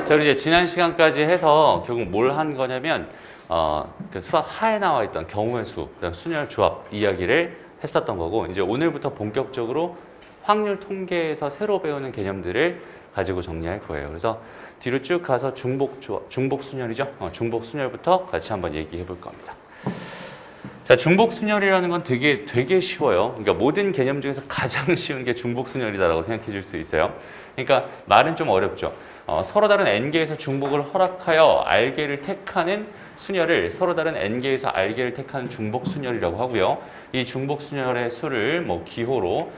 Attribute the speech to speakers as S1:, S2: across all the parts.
S1: 자, 우리 이제 지난 시간까지 해서 결국 뭘 한 거냐면 그 수학 하에 나와 있던 경우의 수, 그다음 순열 조합 이야기를 했었던 거고, 이제 오늘부터 본격적으로 확률 통계에서 새로 배우는 개념들을 가지고 정리할 거예요. 그래서 뒤로 쭉 가서 중복 조합, 중복 순열이죠. 중복 순열부터 같이 한번 얘기해 볼 겁니다. 자, 중복 순열이라는 건 되게 쉬워요. 그러니까 모든 개념 중에서 가장 쉬운 게 중복 순열이다라고 생각해 줄 수 있어요. 그러니까 말은 좀 어렵죠. 서로 다른 n개에서 중복을 허락하여 r개를 택하는 순열을 서로 다른 n개에서 r개를 택하는 중복 순열이라고 하고요. 이 중복 순열의 수를 뭐 기호로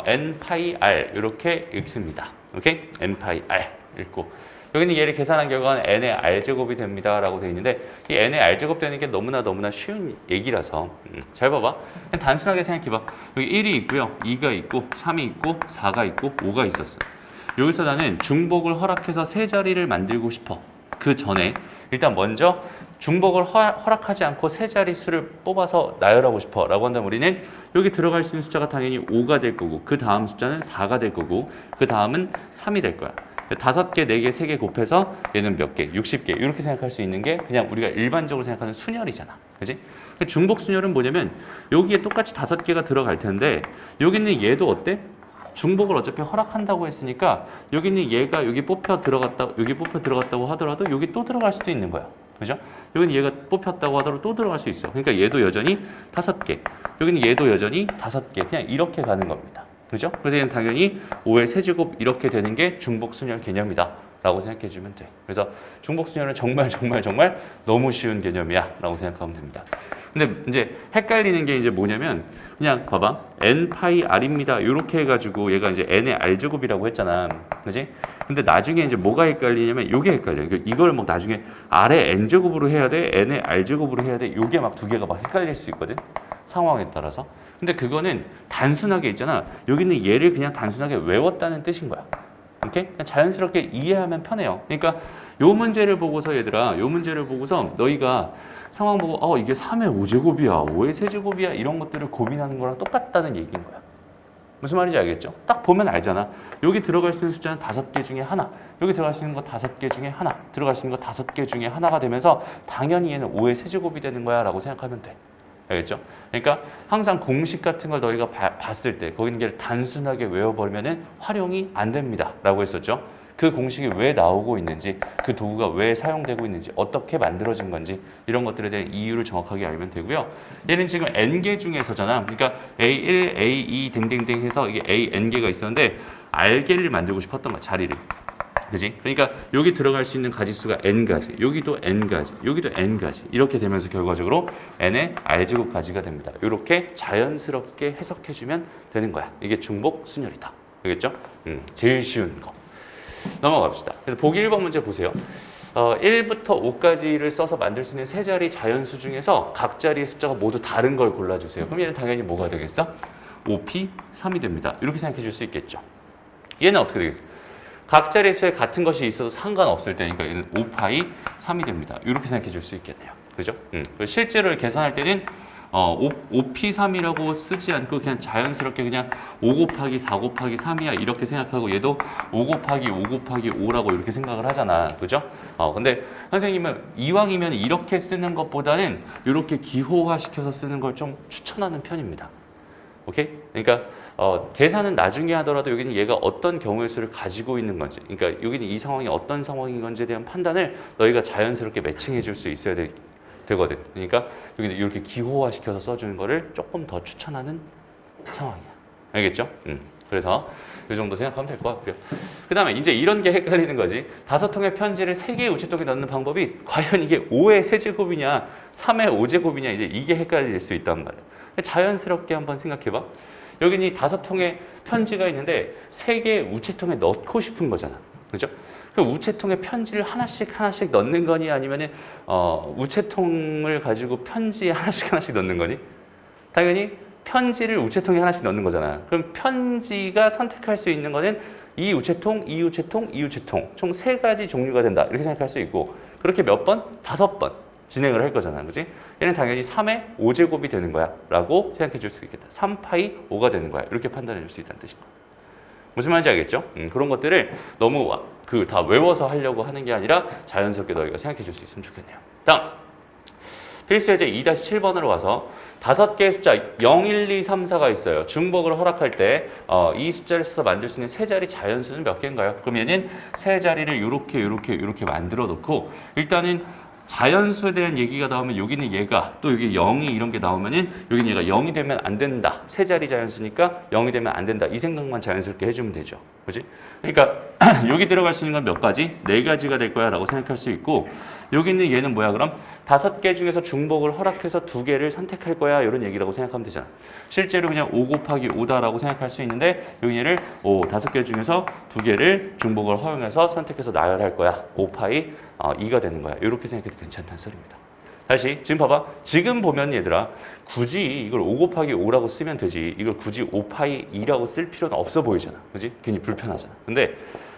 S1: n 파이 r 이렇게 읽습니다. 오케이? n 파이 r 읽고, 여기는 얘를 계산한 결과는 n의 r제곱이 됩니다 라고 되어 있는데, 이 n의 r제곱 되는 게 너무나 쉬운 얘기라서 잘 봐봐. 그냥 단순하게 생각해봐. 여기 1이 있고요, 2가 있고, 3이 있고, 4가 있고, 5가 있었어. 여기서 나는 중복을 허락해서 세 자리를 만들고 싶어. 그 전에 일단 먼저 중복을 허락하지 않고 세 자리 수를 뽑아서 나열하고 싶어 라고 한다면, 우리는 여기 들어갈 수 있는 숫자가 당연히 5가 될 거고, 그 다음 숫자는 4가 될 거고, 그 다음은 3이 될 거야. 5개, 4개, 3개 곱해서 얘는 몇 개? 60개. 이렇게 생각할 수 있는 게 그냥 우리가 일반적으로 생각하는 순열이잖아. 그지? 중복 순열은 뭐냐면 여기에 똑같이 5개가 들어갈 텐데, 여기 있는 얘도 어때? 중복을 어차피 허락한다고 했으니까 여기 있는 얘가 여기 뽑혀 들어갔다고 하더라도 여기 또 들어갈 수도 있는 거야. 그죠? 여기는 얘가 뽑혔다고 하더라도 또 들어갈 수 있어. 그러니까 얘도 여전히 5개. 여기는 얘도 여전히 5개. 그냥 이렇게 가는 겁니다. 그죠? 그래서 얘는 당연히 5의 세제곱 이렇게 되는 게 중복순열 개념이다 라고 생각해 주면 돼. 그래서 중복순열은 정말 너무 쉬운 개념이야 라고 생각하면 됩니다. 근데 이제 헷갈리는 게 이제 뭐냐면, 그냥 봐봐, n 파이 r입니다 이렇게 해가지고 얘가 이제 n의 r제곱이라고 했잖아. 그지? 근데 나중에 이제 뭐가 헷갈리냐면 요게 헷갈려. 이걸 뭐 나중에 r의 n제곱으로 해야 돼, n의 r제곱으로 해야 돼, 요게 막 두 개가 막 헷갈릴 수 있거든, 상황에 따라서. 근데 그거는 단순하게 있잖아, 여기는 얘를 그냥 단순하게 외웠다는 뜻인 거야. 오케이? 그냥 자연스럽게 이해하면 편해요. 그러니까 요 문제를 보고서 얘들아, 요 문제를 보고서 너희가 상황 보고 이게 3의 5제곱이야, 5의 세제곱이야 이런 것들을 고민하는 거랑 똑같다는 얘기인 거야. 무슨 말인지 알겠죠? 딱 보면 알잖아. 여기 들어갈 수 있는 숫자는 5개 중에 하나, 여기 들어갈 수 있는 거 5개 중에 하나, 들어갈 수 있는 거 5개 중에 하나가 되면서 당연히 얘는 5의 세제곱이 되는 거야 라고 생각하면 돼. 알겠죠? 그러니까 항상 공식 같은 걸 너희가 봤을 때 거기 있는 게 단순하게 외워버리면 활용이 안 됩니다 라고 했었죠. 그 공식이 왜 나오고 있는지, 그 도구가 왜 사용되고 있는지, 어떻게 만들어진 건지 이런 것들에 대한 이유를 정확하게 알면 되고요. 얘는 지금 n개 중에서잖아. 그러니까 A1, A2 댕댕댕 해서 이게 A, n개가 있었는데 R개를 만들고 싶었던 거야, 자리를. 그지? 그러니까 여기 들어갈 수 있는 가지수가 n가지, 여기도 n가지, 여기도 n가지 이렇게 되면서 결과적으로 n의 r제곱 가지가 됩니다. 이렇게 자연스럽게 해석해주면 되는 거야. 이게 중복 순열이다. 알겠죠? 제일 쉬운 거. 넘어갑시다. 그래서 보기 1번 문제 보세요. 1부터 5까지를 써서 만들 수 있는 세 자리 자연수 중에서 각 자리의 숫자가 모두 다른 걸 골라주세요. 그럼 얘는 당연히 뭐가 되겠어? 5p 3이 됩니다. 이렇게 생각해 줄 수 있겠죠. 얘는 어떻게 되겠어? 각 자리의 수에 같은 것이 있어도 상관없을 때니까 얘는 5파이 3이 됩니다. 이렇게 생각해 줄 수 있겠네요. 그죠? 실제로 계산할 때는 5p3이라고 쓰지 않고 그냥 자연스럽게 그냥 5 곱하기 4 곱하기 3이야 이렇게 생각하고, 얘도 5 곱하기 5 곱하기 5라고 이렇게 생각을 하잖아. 그죠? 근데 선생님은 이왕이면 이렇게 쓰는 것보다는 이렇게 기호화 시켜서 쓰는 걸 좀 추천하는 편입니다. 오케이? 그러니까 계산은 나중에 하더라도 여기는 얘가 어떤 경우의 수를 가지고 있는 건지, 그러니까 여기는 이 상황이 어떤 상황인 건지에 대한 판단을 너희가 자연스럽게 매칭해 줄 수 있어야 되거든. 그러니까 여기는 이렇게 기호화 시켜서 써주는 거를 조금 더 추천하는 상황이야. 알겠죠? 그래서 이 정도 생각하면 될 것 같고요. 그 다음에 이제 이런 게 헷갈리는 거지. 5통의 편지를 3개의 우체통에 넣는 방법이 과연 이게 5의 세제곱이냐 3의 5제곱이냐, 이제 이게 헷갈릴 수 있단 말이야. 자연스럽게 한번 생각해봐. 여기는 이 5통의 편지가 있는데 3개의 우체통에 넣고 싶은 거잖아. 그죠? 그 우체통에 편지를 하나씩 넣는 거니, 아니면은 우체통을 가지고 편지에 하나씩 넣는 거니? 당연히 편지를 우체통에 하나씩 넣는 거잖아. 그럼 편지가 선택할 수 있는 거는 이 우체통, 이 우체통, 이 우체통 총 3가지 종류가 된다 이렇게 생각할 수 있고, 그렇게 몇 번? 5번 진행을 할 거잖아. 그지? 얘는 당연히 3의 5제곱이 되는 거야 라고 생각해 줄 수 있겠다. 3파이 5가 되는 거야 이렇게 판단해 줄 수 있다는 뜻인 거야. 무슨 말인지 알겠죠? 그런 것들을 너무 그 다 외워서 하려고 하는 게 아니라 자연스럽게 너희가 생각해 줄 수 있으면 좋겠네요. 다음 필수 예제 2-7번으로 와서 5개의 숫자 0, 1, 2, 3, 4가 있어요. 중복을 허락할 때 이 숫자를 써서 만들 수 있는 세 자리 자연수는 몇 개인가요? 그럼 얘는 세 자리를 이렇게 만들어 놓고 일단은 자연수에 대한 얘기가 나오면 여기는 얘가 또 여기 0이 이런 게 나오면은 여기는 얘가 0이 되면 안 된다. 세 자리 자연수니까 0이 되면 안 된다. 이 생각만 자연스럽게 해주면 되죠. 그렇지? 그러니까 여기 들어갈 수 있는 건 몇 가지? 4가지가 될 거야 라고 생각할 수 있고 여기 있는 얘는 뭐야? 그럼 5개 중에서 중복을 허락해서 2개를 선택할 거야 이런 얘기라고 생각하면 되잖아. 실제로 그냥 5 곱하기 5다라고 생각할 수 있는데 여기 얘를 5개 중에서 2개를 중복을 허용해서 선택해서 나열할 거야. 5파이 2가 되는 거야. 이렇게 생각해도 괜찮다는 소리입니다. 다시 지금 봐봐. 지금 보면 얘들아 굳이 이걸 5 곱하기 5라고 쓰면 되지 이걸 굳이 5파이 2라고 쓸 필요는 없어 보이잖아. 그지? 괜히 불편하잖아. 근데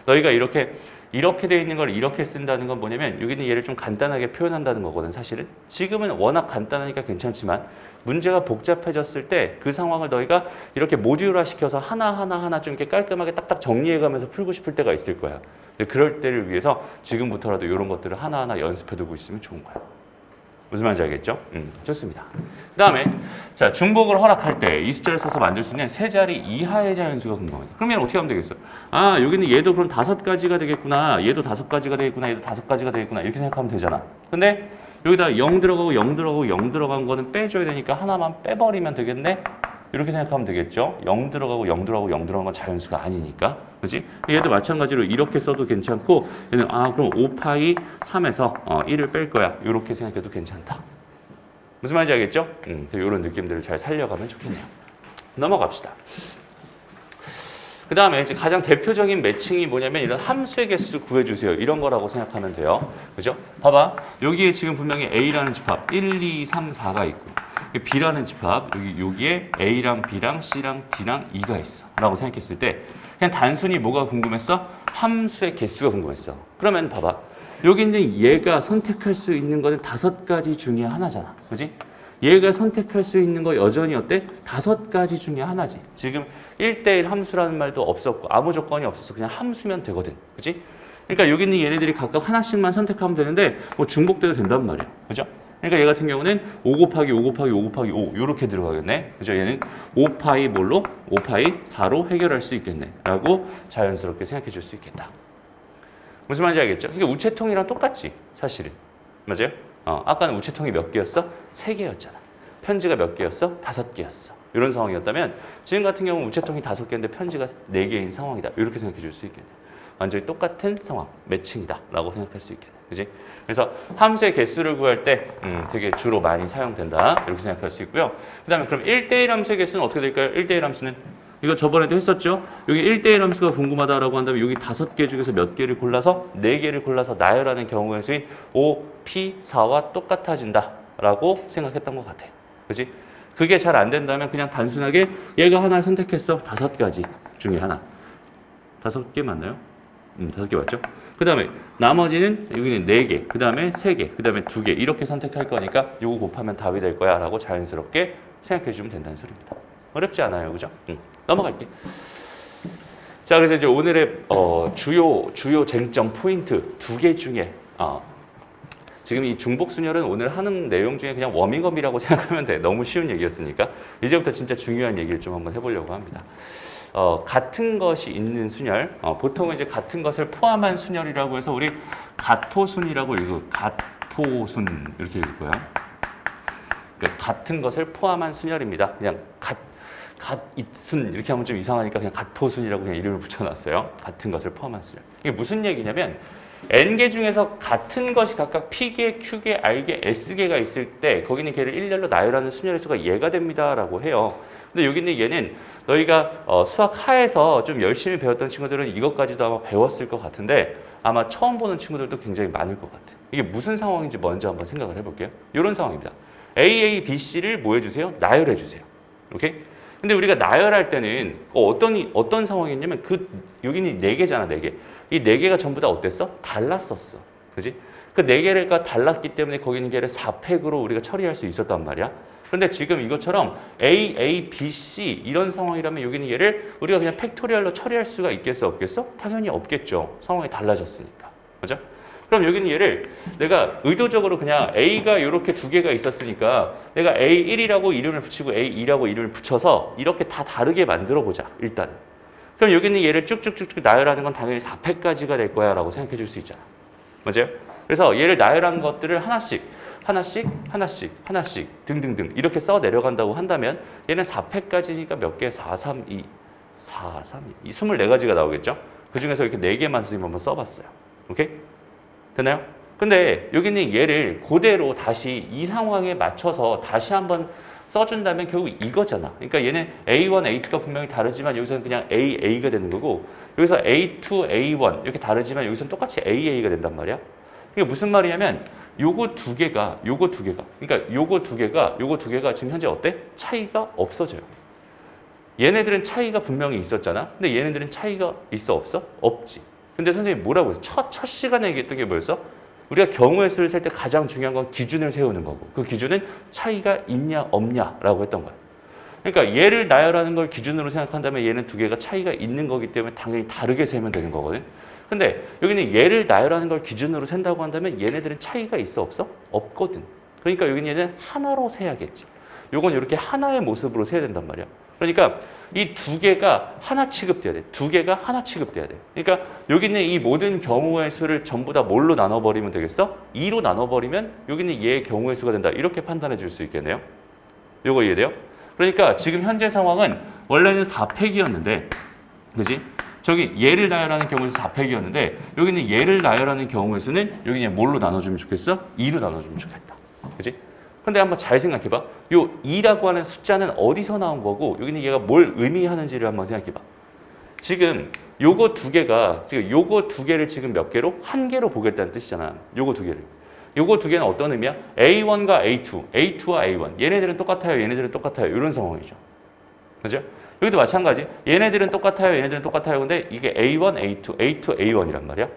S1: 너희가 이렇게 되어 있는 걸 이렇게 쓴다는 건 뭐냐면 여기는 얘를 좀 간단하게 표현한다는 거거든 사실은. 지금은 워낙 간단하니까 괜찮지만 문제가 복잡해졌을 때 그 상황을 너희가 이렇게 모듈화 시켜서 하나하나 좀 이렇게 깔끔하게 딱딱 정리해가면서 풀고 싶을 때가 있을 거야. 근데 그럴 때를 위해서 지금부터라도 이런 것들을 하나하나 연습해두고 있으면 좋은 거야. 무슨 말인지 알겠죠? 좋습니다. 그 다음에 자 중복을 허락할 때 이 숫자를 써서 만들 수 있는 세 자리 이하의 자연수가 궁금합니다. 그러면 어떻게 하면 되겠어? 아 여기는 얘도 그럼 5가지가 되겠구나. 얘도 5가지가 되겠구나. 얘도 5가지가 되겠구나. 이렇게 생각하면 되잖아. 근데 여기다 0 들어가고 0 들어가고 0 들어간 거는 빼줘야 되니까 하나만 빼버리면 되겠네? 이렇게 생각하면 되겠죠? 0 들어가고 0 들어가고 0 들어간 건 자연수가 아니니까. 그렇지? 얘도 마찬가지로 이렇게 써도 괜찮고 얘는 그럼 5파이 3에서 1을 뺄 거야. 이렇게 생각해도 괜찮다. 무슨 말인지 알겠죠? 이런 느낌들을 잘 살려가면 좋겠네요. 넘어갑시다. 그 다음에 이제 가장 대표적인 매칭이 뭐냐면 이런 함수의 개수 구해주세요. 이런 거라고 생각하면 돼요. 그죠? 봐봐. 여기에 지금 분명히 A라는 집합 1, 2, 3, 4가 있고 B라는 집합 여기에 A랑 B랑 C랑 D랑 E가 있어. 라고 생각했을 때 그냥 단순히 뭐가 궁금했어? 함수의 개수가 궁금했어. 그러면 봐봐. 여기 있는 얘가 선택할 수 있는 거는 5가지 중에 하나잖아. 그지? 얘가 선택할 수 있는 거 여전히 어때? 5가지 중에 하나지. 지금 1대1 함수라는 말도 없었고 아무 조건이 없어서 그냥 함수면 되거든. 그지? 그러니까 여기 있는 얘네들이 각각 하나씩만 선택하면 되는데 뭐 중복돼도 된단 말이야. 그죠? 그러니까 얘 같은 경우는 5 곱하기 5 곱하기 5 곱하기 5 이렇게 들어가겠네. 그죠? 얘는 5파이 뭘로? 5파이 4로 해결할 수 있겠네. 라고 자연스럽게 생각해 줄 수 있겠다. 무슨 말인지 알겠죠? 이게 우체통이랑 똑같지, 사실은. 맞아요? 아까는 우체통이 몇 개였어? 3개였잖아. 편지가 몇 개였어? 5개였어. 이런 상황이었다면 지금 같은 경우는 우체통이 5개인데 편지가 4개인 상황이다. 이렇게 생각해 줄 수 있겠네. 완전히 똑같은 상황, 매칭이다 라고 생각할 수 있겠네. 그지? 그래서 함수의 개수를 구할 때 되게 주로 많이 사용된다. 이렇게 생각할 수 있고요. 그 다음에 그럼 1대1 함수의 개수는 어떻게 될까요? 1대1 함수는 이거 저번에도 했었죠? 여기 1대1 함수가 궁금하다라고 한다면 여기 5개 중에서 몇 개를 골라서 4개를 골라서 나열하는 경우의 수인 5, P, 4와 똑같아진다 라고 생각했던 것 같아요. 그치? 그게 잘 안 된다면 그냥 단순하게 얘가 하나를 선택했어. 5가지 중에 하나. 5개 맞나요? 5개 맞죠? 그 다음에 나머지는 여기는 4개, 그 다음에 3개, 그 다음에 2개 이렇게 선택할 거니까 요거 곱하면 답이 될 거야 라고 자연스럽게 생각해 주면 된다는 소리입니다. 어렵지 않아요. 그죠? 넘어갈게. 자, 그래서 이제 오늘의 주요 쟁점 포인트 2개 중에 지금 이 중복순열은 오늘 하는 내용 중에 그냥 워밍업이라고 생각하면 돼. 너무 쉬운 얘기였으니까 이제부터 진짜 중요한 얘기를 좀 한번 해보려고 합니다. 같은 것이 있는 순열, 보통은 이제 같은 것을 포함한 순열이라고 해서 우리 갓포순이라고 읽고 갓포순 이렇게 읽을 거야. 그러니까 같은 것을 포함한 순열입니다. 그냥 갓이순 이렇게 하면 좀 이상하니까 그냥 갓포순이라고 그냥 이름을 붙여놨어요. 같은 것을 포함한 순열. 이게 무슨 얘기냐면 n개 중에서 같은 것이 각각 p개, q개, r개, s개가 있을 때 거기는 걔를 일렬로 나열하는 순열의 수가 얘가 됩니다라고 해요. 근데 여기 있는 얘는 너희가 수학 하에서 좀 열심히 배웠던 친구들은 이것까지도 아마 배웠을 것 같은데 아마 처음 보는 친구들도 굉장히 많을 것 같아요. 이게 무슨 상황인지 먼저 한번 생각을 해볼게요. 이런 상황입니다. A, B, C를 뭐 해주세요? 나열해 주세요. 오케이? 근데 우리가 나열할 때는 어떤 상황이었냐면 여기는 4개잖아, 4개. 이 4개가 전부 다 어땠어? 달랐었어. 그지? 그 4개가 달랐기 때문에 거기 있는 개를 4팩으로 우리가 처리할 수 있었단 말이야. 그런데 지금 이것처럼 A, B, C 이런 상황이라면 여기는 얘를 우리가 그냥 팩토리얼로 처리할 수가 있겠어 없겠어? 당연히 없겠죠. 상황이 달라졌으니까. 그죠? 그럼 여기는 얘를 내가 의도적으로 그냥 A가 이렇게 두 개가 있었으니까 내가 A1이라고 이름을 붙이고 A2라고 이름을 붙여서 이렇게 다 다르게 만들어 보자. 일단. 그럼 여기는 얘를 쭉쭉쭉쭉 나열하는 건 당연히 4팩까지가 될 거야 라고 생각해 줄 수 있잖아. 맞아요? 그래서 얘를 나열한 것들을 하나씩 등등등 이렇게 써 내려간다고 한다면 얘는 4팩까지니까 몇 개? 4, 3, 2, 4, 3, 2, 24가지가 나오겠죠? 그 중에서 이렇게 4개만 선생님 한번 써봤어요. 오케이? 되나요? 근데 여기는 얘를 그대로 다시 이 상황에 맞춰서 다시 한번 써준다면 결국 이거잖아. 그러니까 얘는 A1, A2가 분명히 다르지만 여기서는 그냥 AA가 되는 거고 여기서 A2, A1 이렇게 다르지만 여기서는 똑같이 AA가 된단 말이야. 이게 무슨 말이냐면 요거 두 개가 그러니까 요거 두 개가 지금 현재 어때? 차이가 없어져요. 얘네들은 차이가 분명히 있었잖아. 근데 얘네들은 차이가 있어 없어? 없지. 근데 선생님이 뭐라고 했어? 첫 시간에 얘기했던 게 뭐였어? 우리가 경우의 수를 셀 때 가장 중요한 건 기준을 세우는 거고 그 기준은 차이가 있냐 없냐라고 했던 거야. 그러니까 얘를 나열하는 걸 기준으로 생각한다면 얘는 두 개가 차이가 있는 거기 때문에 당연히 다르게 세면 되는 거거든. 근데 여기는 얘를 나열하는 걸 기준으로 센다고 한다면 얘네들은 차이가 있어 없어? 없거든. 그러니까 여기는 얘는 하나로 세야겠지. 요건 이렇게 하나의 모습으로 세야 된단 말이야. 그러니까 이 두 개가 하나 취급돼야 돼. 두 개가 하나 취급돼야 돼. 그러니까 여기 있는 이 모든 경우의 수를 전부 다 뭘로 나눠버리면 되겠어? 2로 나눠버리면 여기는 얘의 경우의 수가 된다. 이렇게 판단해 줄 수 있겠네요. 요거 이해돼요? 그러니까 지금 현재 상황은 원래는 4팩이었는데 그지? 저기 얘를 나열하는 경우의 수 4팩이었는데 여기는 얘를 나열하는 경우의 수는 여기는 뭘로 나눠주면 좋겠어? 2로 나눠주면 좋겠다. 그지? 근데 한번 잘 생각해봐. 요 2라고 하는 숫자는 어디서 나온 거고 여기는 얘가 뭘 의미하는지를 한번 생각해봐. 지금 요거 두 개가 지금 요거 두 개를 지금 몇 개로? 한 개로 보겠다는 뜻이잖아. 요거 두 개를. 요거 두 개는 어떤 의미야? A1과 A2, A2와 A1. 얘네들은 똑같아요. 얘네들은 똑같아요. 이런 상황이죠. 그죠? 여기도 마찬가지. 얘네들은 똑같아요. 얘네들은 똑같아요. 근데 이게 A1, A2, A2, A1이란 말이야.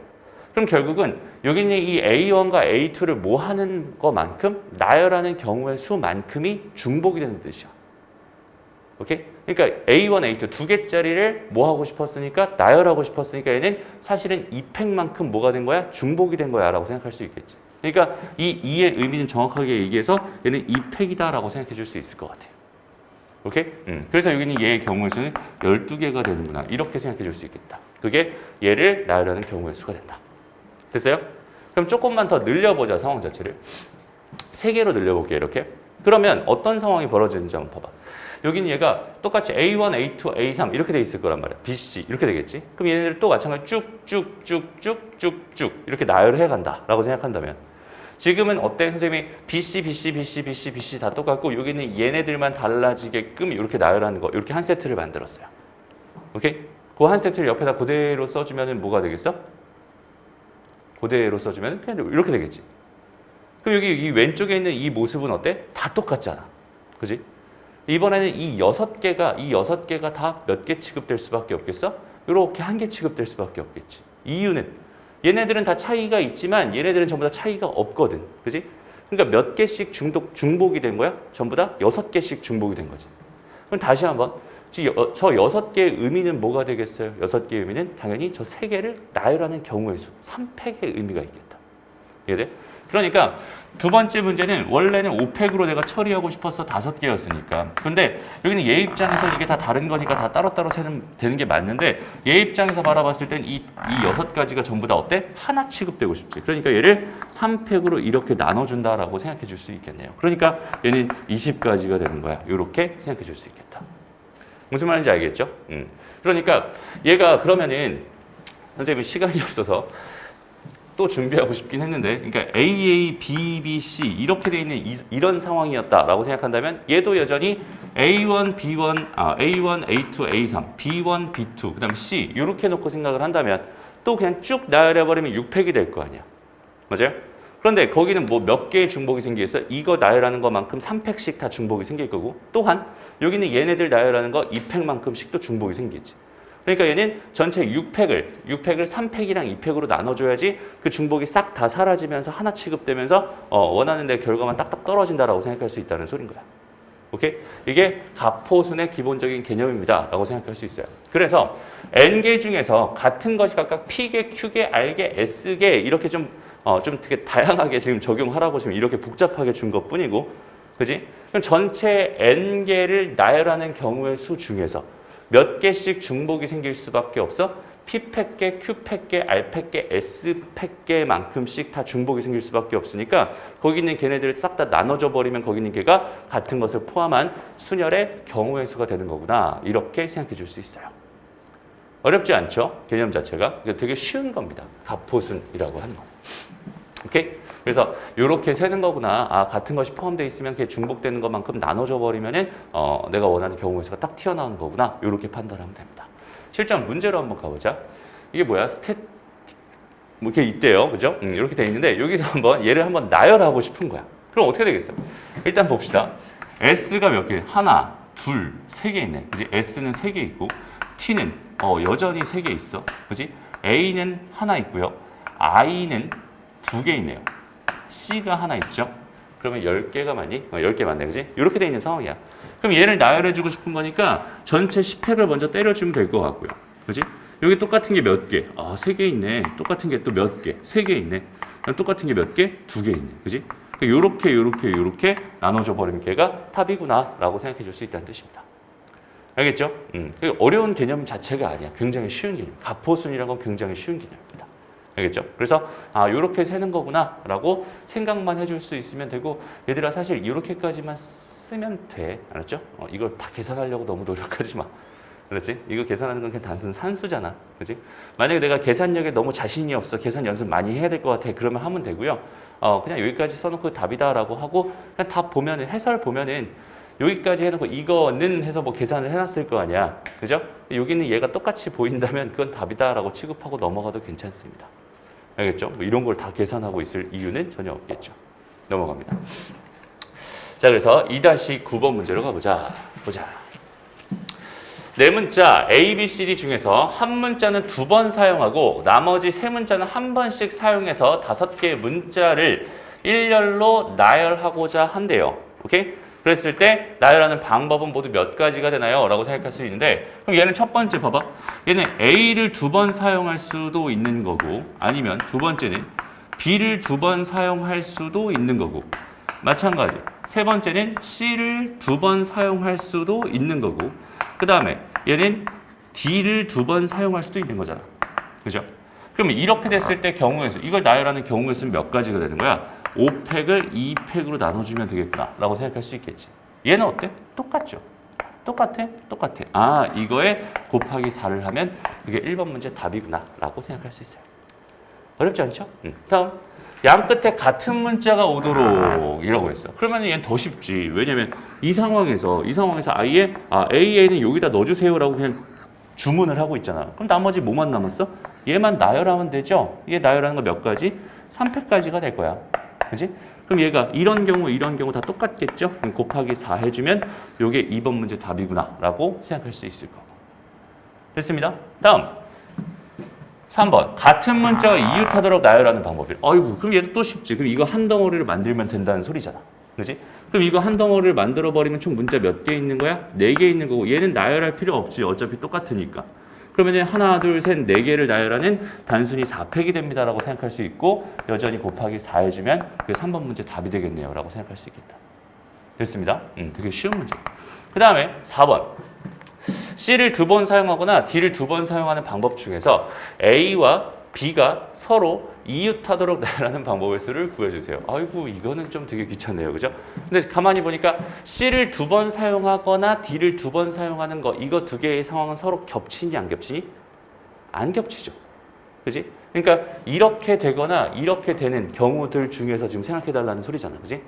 S1: 그럼 결국은 여기 있는 이 A1과 A2를 뭐 하는 것만큼 나열하는 경우의 수만큼이 중복이 되는 뜻이야. 오케이? 그러니까 A1, A2 두 개짜리를 뭐 하고 싶었으니까 나열하고 싶었으니까 얘는 사실은 2팩만큼 뭐가 된 거야? 중복이 된 거야 라고 생각할 수 있겠지. 그러니까 이 2의 의미는 정확하게 얘기해서 얘는 2팩이다 라고 생각해 줄 수 있을 것 같아요. 오케이? 그래서 여기는 얘의 경우의 수는 12개가 되는구나. 이렇게 생각해 줄 수 있겠다. 그게 얘를 나열하는 경우의 수가 된다. 됐어요? 그럼 조금만 더 늘려보자, 상황 자체를. 3개로 늘려볼게요, 이렇게. 그러면 어떤 상황이 벌어지는지 한번 봐봐. 여기는 얘가 똑같이 A1, A2, A3 이렇게 돼 있을 거란 말이야. B, C 이렇게 되겠지. 그럼 얘네들 또 마찬가지로 쭉쭉쭉쭉쭉쭉 이렇게 나열을 해간다 라고 생각한다면 지금은 어때? 선생님이 BC, BC, BC, BC, BC 다 똑같고 여기는 얘네들만 달라지게끔 이렇게 나열하는 거 이렇게 한 세트를 만들었어요. 오케이? 그 한 세트를 옆에다 그대로 써주면 뭐가 되겠어? 그대로 써주면 그냥 이렇게 되겠지. 그럼 여기 이 왼쪽에 있는 이 모습은 어때? 다 똑같잖아. 그지? 이번에는 이 6개가 다 몇 개 취급될 수밖에 없겠어? 이렇게 한 개 취급될 수밖에 없겠지. 이유는 얘네들은 다 차이가 있지만 얘네들은 전부 다 차이가 없거든. 그지? 그러니까 몇 개씩 중복이 된 거야? 전부 다 6개씩 중복이 된 거지. 그럼 다시 한번 저 6개의 의미는 뭐가 되겠어요? 6개의 의미는 당연히 저 3개를 나열하는 경우의 수, 3팩의 의미가 있겠다. 이해돼? 그러니까 두 번째 문제는 원래는 5팩으로 내가 처리하고 싶어서 5개였으니까. 근데 여기는 얘 입장에서 이게 다 다른 거니까 다 따로따로 되는 게 맞는데 얘 입장에서 바라봤을 땐 이 6가지가 전부 다 어때? 하나 취급되고 싶지. 그러니까 얘를 3팩으로 이렇게 나눠준다라고 생각해 줄 수 있겠네요. 그러니까 얘는 20가지가 되는 거야. 이렇게 생각해 줄 수 있겠다. 무슨 말인지 알겠죠? 그러니까 얘가 그러면은 선생님이 시간이 없어서 또 준비하고 싶긴 했는데 그러니까 AA, B, B, C 이렇게 돼 있는 이런 상황이었다라고 생각한다면 얘도 여전히 A1, B1, A1, A2, A3, B1, B2 그 다음에 C 이렇게 놓고 생각을 한다면 또 그냥 쭉 나열해버리면 6팩이 될 거 아니야. 맞아요? 그런데 거기는 뭐 몇 개의 중복이 생기겠어? 이거 나열하는 것만큼 3팩씩 다 중복이 생길 거고 또한 여기는 얘네들 나열하는 거 2팩만큼씩 또 중복이 생기지. 그러니까 얘는 전체 6팩을 3팩이랑 2팩으로 나눠줘야지 그 중복이 싹 다 사라지면서 하나 취급되면서 원하는 데 결과만 딱딱 떨어진다라고 생각할 수 있다는 소린 거야. 오케이? 이게 가포순의 기본적인 개념입니다. 라고 생각할 수 있어요. 그래서 N개 중에서 같은 것이 각각 P개, Q개, R개, S개 이렇게 좀 되게 다양하게 지금 적용하라고 지금 이렇게 복잡하게 준 것 뿐이고, 그지? 그럼 전체 N개를 나열하는 경우의 수 중에서 몇 개씩 중복이 생길 수밖에 없어? P팩개, Q팩개, R팩개, S팩개만큼씩 다 중복이 생길 수밖에 없으니까 거기 있는 걔네들을 싹 다 나눠줘 버리면 거기 있는 걔가 같은 것을 포함한 순열의 경우의 수가 되는 거구나. 이렇게 생각해 줄 수 있어요. 어렵지 않죠? 개념 자체가. 되게 쉬운 겁니다. 가포순이라고 하는 거. 오케이? 그래서 이렇게 세는 거구나. 아, 같은 것이 포함되어 있으면 그게 중복되는 것만큼 나눠줘 버리면은 내가 원하는 경우의 수가 딱 튀어나오는 거구나. 이렇게 판단하면 됩니다. 실전 문제로 한번 가보자. 이게 뭐야? 뭐 이렇게 있대요. 그죠? 이렇게 돼 있는데 여기서 한번 얘를 한번 나열하고 싶은 거야. 그럼 어떻게 되겠어? 일단 봅시다. S가 몇 개? 하나, 둘, 세 개 있네. 그지? S는 세 개 있고 T는 여전히 세 개 있어. 그지? A는 하나 있고요. I는 두 개 있네요. C가 하나 있죠. 그러면 10개가 맞니? 10개 맞네. 그지? 이렇게 돼 있는 상황이야. 그럼 얘를 나열해주고 싶은 거니까 전체 10팩을 먼저 때려주면 될 것 같고요. 그지? 여기 똑같은 게 몇 개? 아, 3개 있네. 똑같은 게 또 몇 개? 3개 있네. 똑같은 게 몇 개? 2개 있네. 그지? 요렇게 나눠줘 버리면 걔가 탑이구나 라고 생각해 줄 수 있다는 뜻입니다. 알겠죠? 어려운 개념 자체가 아니야. 굉장히 쉬운 개념. 가포순이라는 건 굉장히 쉬운 개념입니다. 알겠죠? 그래서 요렇게 세는 거구나 라고 생각만 해줄 수 있으면 되고, 얘들아 사실 이렇게까지만 쓰면 돼. 알았죠? 이걸 다 계산하려고 너무 노력하지 마. 그렇지? 이거 계산하는 건 그냥 단순 산수잖아. 그렇지? 만약에 내가 계산력에 너무 자신이 없어. 계산 연습 많이 해야 될 것 같아. 그러면 하면 되고요. 그냥 여기까지 써놓고 답이다라고 하고 그냥 답 보면은 해설 보면은 여기까지 해놓고 이거는 해서 뭐 계산을 해놨을 거 아니야. 그죠? 여기는 얘가 똑같이 보인다면 그건 답이다라고 취급하고 넘어가도 괜찮습니다. 알겠죠? 뭐 이런 걸 다 계산하고 있을 이유는 전혀 없겠죠. 넘어갑니다. 자, 그래서 2-9번 문제로 가보자. 네 문자 A, B, C, D 중에서 한 문자는 2번 사용하고 나머지 3문자는 한 번씩 사용해서 5개의 문자를 일렬로 나열하고자 한대요. 오케이? 그랬을 때 나열하는 방법은 모두 몇 가지가 되나요? 라고 생각할 수 있는데, 그럼 얘는 첫 번째 봐봐. 얘는 A를 2번 사용할 수도 있는 거고, 아니면 두 번째는 B를 2번 사용할 수도 있는 거고, 마찬가지 세 번째는 C를 2번 사용할 수도 있는 거고, 그 다음에 얘는 D를 2번 사용할 수도 있는 거잖아. 그죠? 그러면 이렇게 됐을 때 경우의 수, 이걸 나열하는 경우의 수는 몇 가지가 되는 거야? 5팩을 2팩으로 나눠주면 되겠구나 라고 생각할 수 있겠지. 얘는 어때? 똑같죠? 똑같아? 아, 이거에 곱하기 4를 하면 그게 1번 문제 답이구나 라고 생각할 수 있어요. 어렵지 않죠? 다음, 양 끝에 같은 문자가 오도록 이라고 했어. 그러면 얘는 더 쉽지. 왜냐면 이 상황에서 아예 AA는 여기다 넣어주세요라고 그냥 주문을 하고 있잖아. 그럼 나머지 뭐만 남았어? 얘만 나열하면 되죠? 얘 나열하는 거 몇 가지? 3팩까지가 될 거야. 그지? 그럼 얘가 이런 경우 다 똑같겠죠? 그럼 곱하기 4 해주면 이게 2번 문제 답이구나 라고 생각할 수 있을 거고. 됐습니다. 다음 3번 같은 문자와 이웃하도록 나열하는 방법이래. 아이고, 그럼 얘도 또 쉽지. 그럼 이거 한 덩어리를 만들면 된다는 소리잖아. 그지? 그럼 이거 한 덩어리를 만들어 버리면 총 문자 몇 개 있는 거야? 4개 있는 거고, 얘는 나열할 필요 없지. 어차피 똑같으니까. 그러면 하나, 둘, 셋, 4개를 나열하는 단순히 4팩이 됩니다라고 생각할 수 있고, 여전히 곱하기 4 해주면 그게 3번 문제 답이 되겠네요 라고 생각할 수 있겠다. 됐습니다. 되게 쉬운 문제. 그 다음에 4번. C를 2번 사용하거나 D를 2번 사용하는 방법 중에서 A와 B가 서로 이웃하도록 나열하는 방법의 수를 구해주세요. 아이고, 이거는 좀 되게 귀찮네요. 그죠? 근데 가만히 보니까 C를 2번 사용하거나 D를 2번 사용하는 거, 이거 두 개의 상황은 서로 겹치니 안 겹치니? 안 겹치죠. 그지? 그러니까 이렇게 되거나 이렇게 되는 경우들 중에서 지금 생각해달라는 소리잖아. 그지?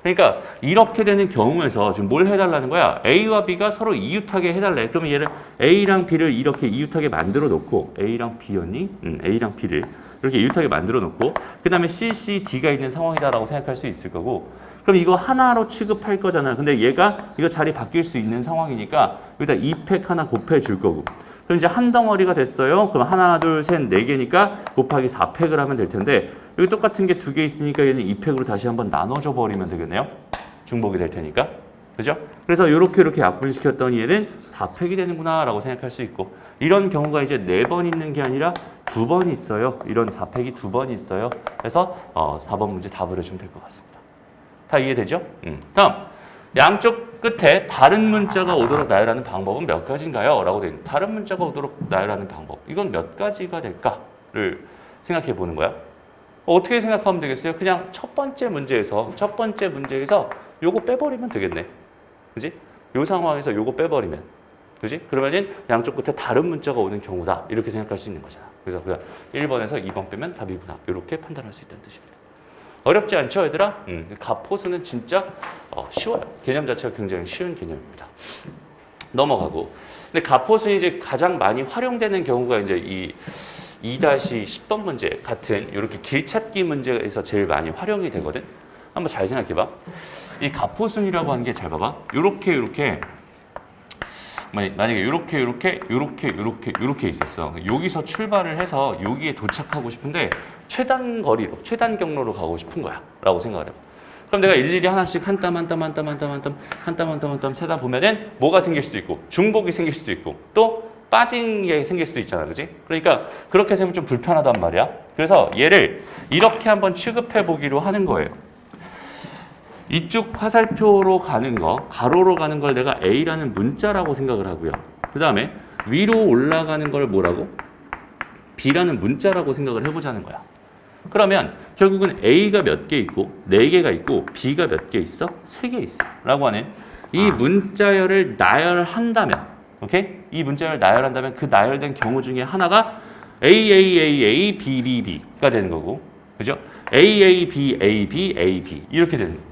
S1: 그러니까 이렇게 되는 경우에서 지금 뭘 해달라는 거야? A와 B가 서로 이웃하게 해달래. 그러면 얘를 A랑 B를 이렇게 이웃하게 만들어 놓고, A랑 B였니? A랑 B를 이렇게 이웃하게 만들어 놓고, 그 다음에 C, C, D가 있는 상황이다라고 생각할 수 있을 거고, 그럼 이거 하나로 취급할 거잖아. 근데 얘가 이거 자리 바뀔 수 있는 상황이니까 여기다 2팩 하나 곱해 줄 거고, 그럼 이제 한 덩어리가 됐어요. 그럼 하나, 둘, 셋, 4개니까 곱하기 4팩을 하면 될 텐데, 여기 똑같은 게 2개 있으니까 얘는 2팩으로 다시 한번 나눠줘 버리면 되겠네요. 중복이 될 테니까. 그죠? 그래서 이렇게 약분시켰더니 얘는 4팩이 되는구나 라고 생각할 수 있고 이런 경우가 이제 4번 있는 게 아니라 2번 있어요. 이런 4팩이 2번 있어요. 그래서 4번 문제 답을 해주면 될 것 같습니다. 다 이해되죠? 다음 양쪽 끝에 다른 문자가 오도록 나열하는 방법은 몇 가지인가요? 라고 되어 있는 다른 문자가 오도록 나열하는 방법 이건 몇 가지가 될까를 생각해 보는 거야. 어떻게 생각하면 되겠어요? 그냥 첫 번째 문제에서 요거 빼버리면 되겠네. 그지? 요 상황에서 요거 빼버리면 그지? 그러면은 양쪽 끝에 다른 문자가 오는 경우다 이렇게 생각할 수 있는 거잖아. 그래서 그냥 1번에서 2번 빼면 답이구나 이렇게 판단할 수 있다는 뜻입니다. 어렵지 않죠 얘들아? 가포수는 진짜 쉬워요. 개념 자체가 굉장히 쉬운 개념입니다. 넘어가고 근데 가포수는 이제 가장 많이 활용되는 경우가 이제 이 2-10번 문제 같은 이렇게 길찾기 문제에서 제일 많이 활용이 되거든. 한번 잘 생각해봐. 이 가포순이라고 하는 게 잘 봐봐. 요렇게 만약에 요렇게 있었어. 여기서 출발을 해서 여기에 도착하고 싶은데 최단 거리로, 최단 경로로 가고 싶은 거야. 라고 생각을 해봐. 그럼 내가 일일이 하나씩 한 땀 세다 보면은 뭐가 생길 수도 있고 중복이 생길 수도 있고 또 빠진 게 생길 수도 있잖아. 그지? 그러니까 그렇게 생기면 좀 불편하단 말이야. 그래서 얘를 이렇게 한번 취급해 보기로 하는 거예요. 이쪽 화살표로 가는 거, 가로로 가는 걸 내가 A라는 문자라고 생각을 하고요. 그 다음에 위로 올라가는 걸 뭐라고? B라는 문자라고 생각을 해보자는 거야. 그러면 결국은 A가 몇 개 있고 4개가 있고 B가 몇 개 있어? 3개 있어. 라고 하는 이 문자열을 나열한다면 오케이? 이 문자열을 나열한다면 그 나열된 경우 중에 하나가 AAAABBB가 되는 거고 그죠? AABABAB 이렇게 되는 거고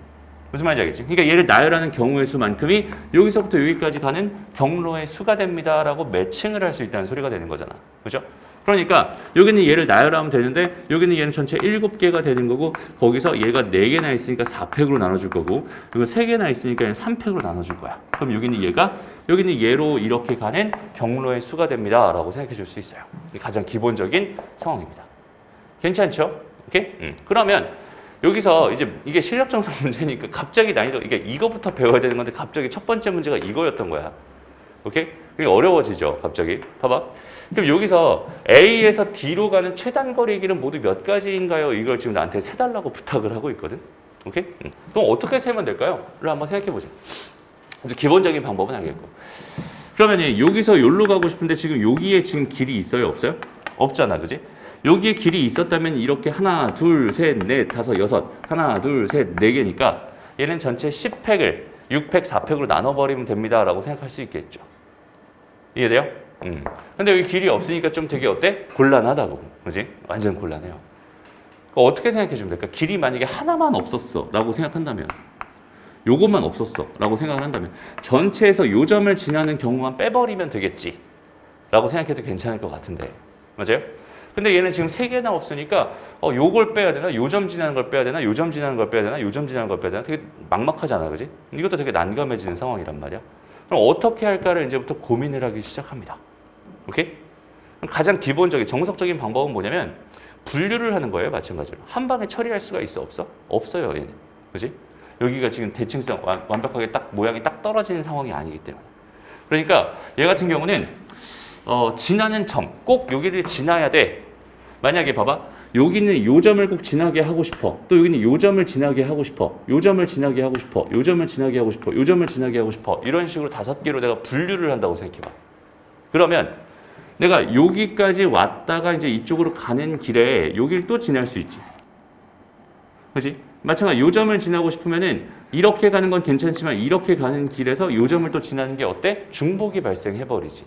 S1: 무슨 말인지 알겠지? 그러니까 얘를 나열하는 경우의 수만큼이 여기서부터 여기까지 가는 경로의 수가 됩니다 라고 매칭을 할 수 있다는 소리가 되는 거잖아. 그죠? 그러니까 여기는 얘를 나열하면 되는데 여기는 얘는 전체 7개가 되는 거고 거기서 얘가 4개나 있으니까 4팩으로 나눠줄 거고 그리고 3개나 있으니까 3팩으로 나눠줄 거야. 그럼 여기는 얘로 이렇게 가는 경로의 수가 됩니다 라고 생각해 줄 수 있어요. 가장 기본적인 상황입니다. 괜찮죠? 오케이? 그러면 여기서 이제 이게 실력정상 문제니까 갑자기 난이도 이거부터 배워야 되는 건데 갑자기 첫 번째 문제가 이거였던 거야. 오케이? 그게 어려워지죠. 갑자기. 봐봐. 그럼 여기서 A에서 D로 가는 최단 거리 길은 모두 몇 가지인가요? 이걸 지금 나한테 세달라고 부탁을 하고 있거든. 오케이? 그럼 어떻게 세면 될까요? 를 한번 생각해 보자. 이제 기본적인 방법은 알겠고. 그러면 여기서 여기로 가고 싶은데 지금 여기에 지금 길이 있어요? 없어요? 없잖아. 그지? 여기에 길이 있었다면 이렇게 하나, 둘, 셋, 넷, 다섯, 여섯 하나, 둘, 셋, 4개니까 얘는 전체 10팩을 6팩, 4팩으로 나눠버리면 됩니다 라고 생각할 수 있겠죠. 이해돼요? 근데 여기 길이 없으니까 좀 되게 어때? 곤란하다고. 그지? 완전 곤란해요. 어떻게 생각해 주면 될까? 길이 만약에 하나만 없었어 라고 생각한다면 요것만 없었어 라고 생각을 한다면 전체에서 요 점을 지나는 경우만 빼버리면 되겠지 라고 생각해도 괜찮을 것 같은데 맞아요? 근데 얘는 지금 3개나 없으니까 요걸 빼야 되나? 요 점 지나는 걸 빼야 되나? 요 점 지나는 걸 빼야 되나? 요 점 지나는 걸 빼야 되나? 되게 막막하잖아. 그지? 이것도 되게 난감해지는 상황이란 말이야. 그럼 어떻게 할까를 이제부터 고민을 하기 시작합니다. 오케이? 가장 기본적인 정석적인 방법은 뭐냐면 분류를 하는 거예요. 마찬가지로. 한 방에 처리할 수가 있어? 없어? 없어요. 얘는. 그지? 여기가 지금 대칭성 완벽하게 딱 모양이 딱 떨어지는 상황이 아니기 때문에. 그러니까 얘 같은 경우는 지나는 점, 꼭 여기를 지나야 돼. 만약에 봐봐. 여기는 요 점을 꼭 지나게 하고 싶어. 또 여기는 요 점을 지나게 하고 싶어. 요 점을 지나게 하고 싶어. 요 점을 지나게 하고 싶어. 요 점을 지나게 하고 싶어. 이런 식으로 5개로 내가 분류를 한다고 생각해봐. 그러면 내가 여기까지 왔다가 이제 이쪽으로 가는 길에 여기를 또 지날 수 있지. 그렇지? 마찬가지로 요 점을 지나고 싶으면은 이렇게 가는 건 괜찮지만 이렇게 가는 길에서 요 점을 또 지나는 게 어때? 중복이 발생해버리지.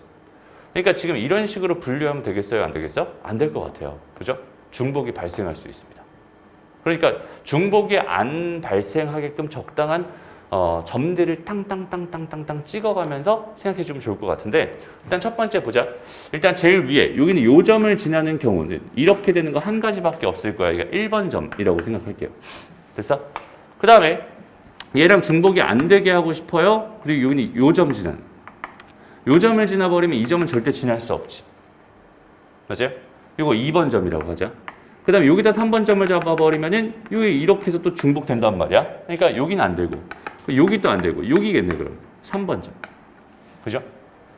S1: 그러니까 지금 이런 식으로 분류하면 되겠어요? 안 되겠어? 안 될 것 같아요. 그죠? 중복이 발생할 수 있습니다. 그러니까 중복이 안 발생하게끔 적당한 점들을 땅땅땅땅땅땅 찍어가면서 생각해 주면 좋을 것 같은데 일단 첫 번째 보자. 일단 제일 위에 여기는 요 점을 지나는 경우는 이렇게 되는 거 한 가지밖에 없을 거야. 이게 1번 점이라고 생각할게요. 됐어? 그 다음에 얘랑 중복이 안 되게 하고 싶어요. 그리고 여기는 요 점 지나는 요 점을 지나버리면 이 점은 절대 지날 수 없지. 맞아요? 이거 2번 점이라고 하자. 그 다음에 여기다 3번 점을 잡아버리면은 여기 이렇게 해서 또 중복된단 말이야. 그러니까 여기는 안 되고 여기도 안 되고 여기겠네 그럼 3번 점. 그죠?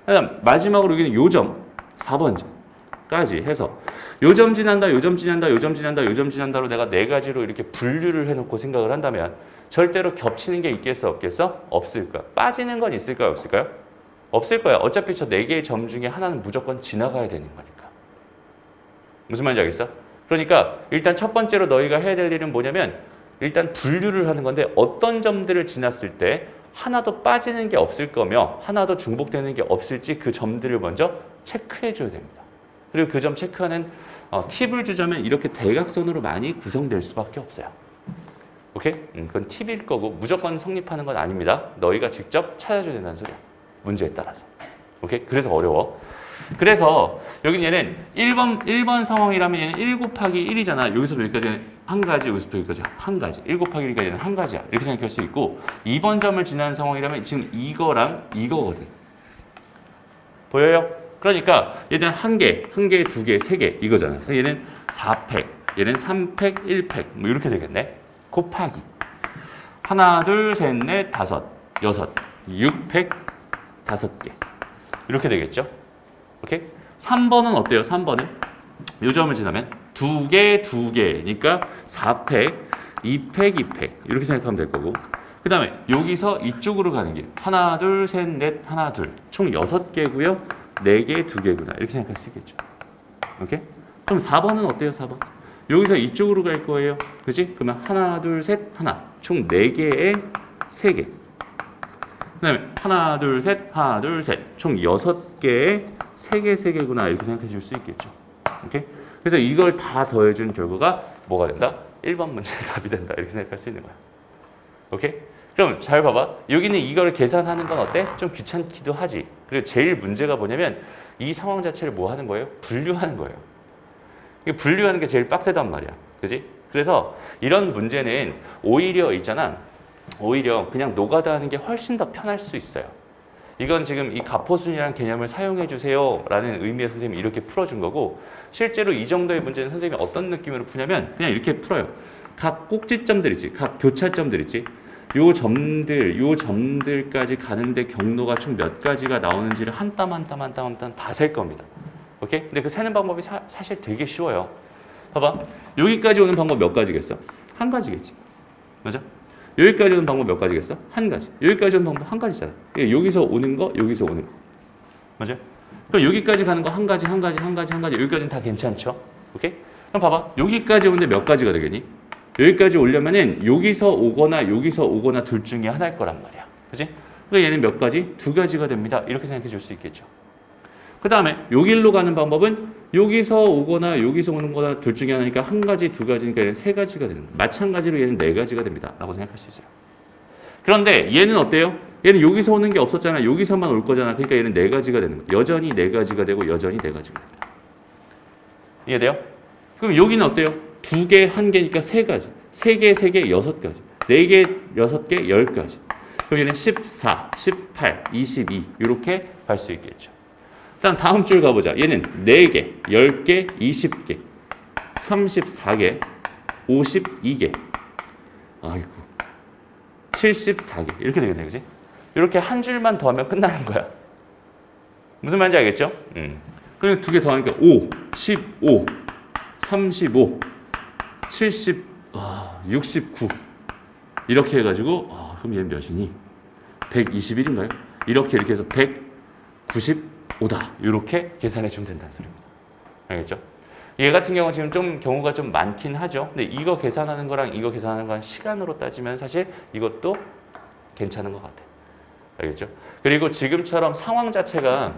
S1: 그다음 마지막으로 여기는 요점 4번 점까지 해서 요점 지난다, 요점 지난다, 요점 지난다, 요점 지난다로 내가 네 가지로 이렇게 분류를 해놓고 생각을 한다면 절대로 겹치는 게 있겠어, 없겠어? 없을 거야. 빠지는 건 있을까요, 없을까요? 없을 거야. 어차피 저 네 개의 점 중에 하나는 무조건 지나가야 되는 거니까. 무슨 말인지 알겠어? 그러니까 일단 첫 번째로 너희가 해야 될 일은 뭐냐면 일단 분류를 하는 건데 어떤 점들을 지났을 때 하나도 빠지는 게 없을 거며 하나도 중복되는 게 없을지 그 점들을 먼저 체크해 줘야 됩니다. 그리고 그 점 체크하는 팁을 주자면 이렇게 대각선으로 많이 구성될 수밖에 없어요. 오케이? 그건 팁일 거고 무조건 성립하는 건 아닙니다. 너희가 직접 찾아줘야 된다는 소리야. 문제에 따라서. 오케이? 그래서 어려워. 그래서 여기 얘는 1번 상황이라면 얘는 1 곱하기 1이잖아. 여기서 여기까지는 한 가지, 여기서부터 여기까지 한 가지. 1 곱하기 1까지는 한 가지야. 이렇게 생각할 수 있고 2번 점을 지나는 상황이라면 지금 이거랑 이거거든. 보여요? 그러니까 얘는 한 개, 두 개, 세 개 이거잖아. 얘는 4팩, 얘는 3팩, 1팩 뭐 이렇게 되겠네. 곱하기 하나, 둘, 셋, 넷, 다섯, 여섯, 6팩 5개 이렇게 되겠죠. 오케이? 3번은 어때요? 3번은 요 점을 지나면 2개, 2개니까 4팩, 2팩, 2팩 이렇게 생각하면 될 거고 그 다음에 여기서 이쪽으로 가는 길 하나, 둘, 셋, 넷, 하나, 둘 총 6개고요. 4개, 2개구나 이렇게 생각할 수 있겠죠. 오케이? 그럼 4번은 어때요? 4번 여기서 이쪽으로 갈 거예요. 그치? 그러면 하나, 둘, 셋, 하나 총 4개에 3개 그 다음에 하나, 둘, 셋, 하나, 둘, 셋 총 6개에 3개, 3개구나 이렇게 생각해 줄 수 있겠죠. 오케이? 그래서 이걸 다 더해준 결과가 뭐가 된다? 1번 문제의 답이 된다 이렇게 생각할 수 있는 거야. 오케이? 그럼 잘 봐봐. 여기는 이걸 계산하는 건 어때? 좀 귀찮기도 하지. 그리고 제일 문제가 뭐냐면 이 상황 자체를 뭐 하는 거예요? 분류하는 거예요. 이게 분류하는 게 제일 빡세단 말이야. 그지? 그래서 이런 문제는 오히려 있잖아. 오히려 그냥 노가다 하는 게 훨씬 더 편할 수 있어요. 이건 지금 이 가포순이라는 개념을 사용해 주세요 라는 의미에서 선생님이 이렇게 풀어준 거고 실제로 이 정도의 문제는 선생님이 어떤 느낌으로 푸냐면 그냥 이렇게 풀어요. 각 꼭지점들 있지. 각 교차점들 있지. 요 점들까지 가는데 경로가 총 몇 가지가 나오는지를 한 땀 한 땀 한 땀 한 땀 다 셀 겁니다. 오케이? 근데 그 세는 방법이 사실 되게 쉬워요. 봐봐. 여기까지 오는 방법 몇 가지겠어? 한 가지겠지. 맞아? 여기까지 오는 방법 몇 가지겠어? 한 가지. 여기까지 오는 방법 한 가지잖아. 여기서 오는 거, 여기서 오는 거. 맞아? 그럼 여기까지 가는 거 한 가지, 한 가지, 한 가지, 한 가지. 여기까지는 다 괜찮죠? 오케이? 그럼 봐봐. 여기까지 오는데 몇 가지가 되겠니? 여기까지 오려면은 여기서 오거나 둘 중에 하나일 거란 말이야. 그지? 그러니까 얘는 몇 가지? 2가지가 됩니다. 이렇게 생각해 줄 수 있겠죠. 그 다음에 여기로 가는 방법은 여기서 오거나 여기서 오는 거나 둘 중에 하나니까 한 가지, 2가지니까 얘는 3가지가 되는 거야. 마찬가지로 얘는 4가지가 됩니다. 라고 생각할 수 있어요. 그런데 얘는 어때요? 얘는 여기서 오는 게 없었잖아. 여기서만 올 거잖아. 그러니까 얘는 4가지가 되는 거야. 여전히 4가지가 되고 여전히 4가지가 됩니다. 이해돼요? 그럼 여기는 어때요? 2개, 1개니까 3가지. 3개, 3개, 6가지. 4개, 6개, 10가지. 그럼 얘는 14, 18, 22 이렇게 갈 수 있겠죠. 일단 다음 줄 가보자. 얘는 4개, 10개, 20개, 34개, 52개, 아이고, 74개 이렇게 되겠네, 그지? 이렇게 한 줄만 더 하면 끝나는 거야. 무슨 말인지 알겠죠? 그럼 2개 더 하니까 5, 15, 35, 70, 69 이렇게 해가지고 그럼 얘는 몇이니? 121인가요? 이렇게 해서 195다 이렇게 계산해 주면 된다는 소리입니다. 알겠죠? 얘 같은 경우는 지금 좀 경우가 좀 많긴 하죠. 근데 이거 계산하는 거랑 이거 계산하는 거랑 시간으로 따지면 사실 이것도 괜찮은 것 같아요. 알겠죠? 그리고 지금처럼 상황 자체가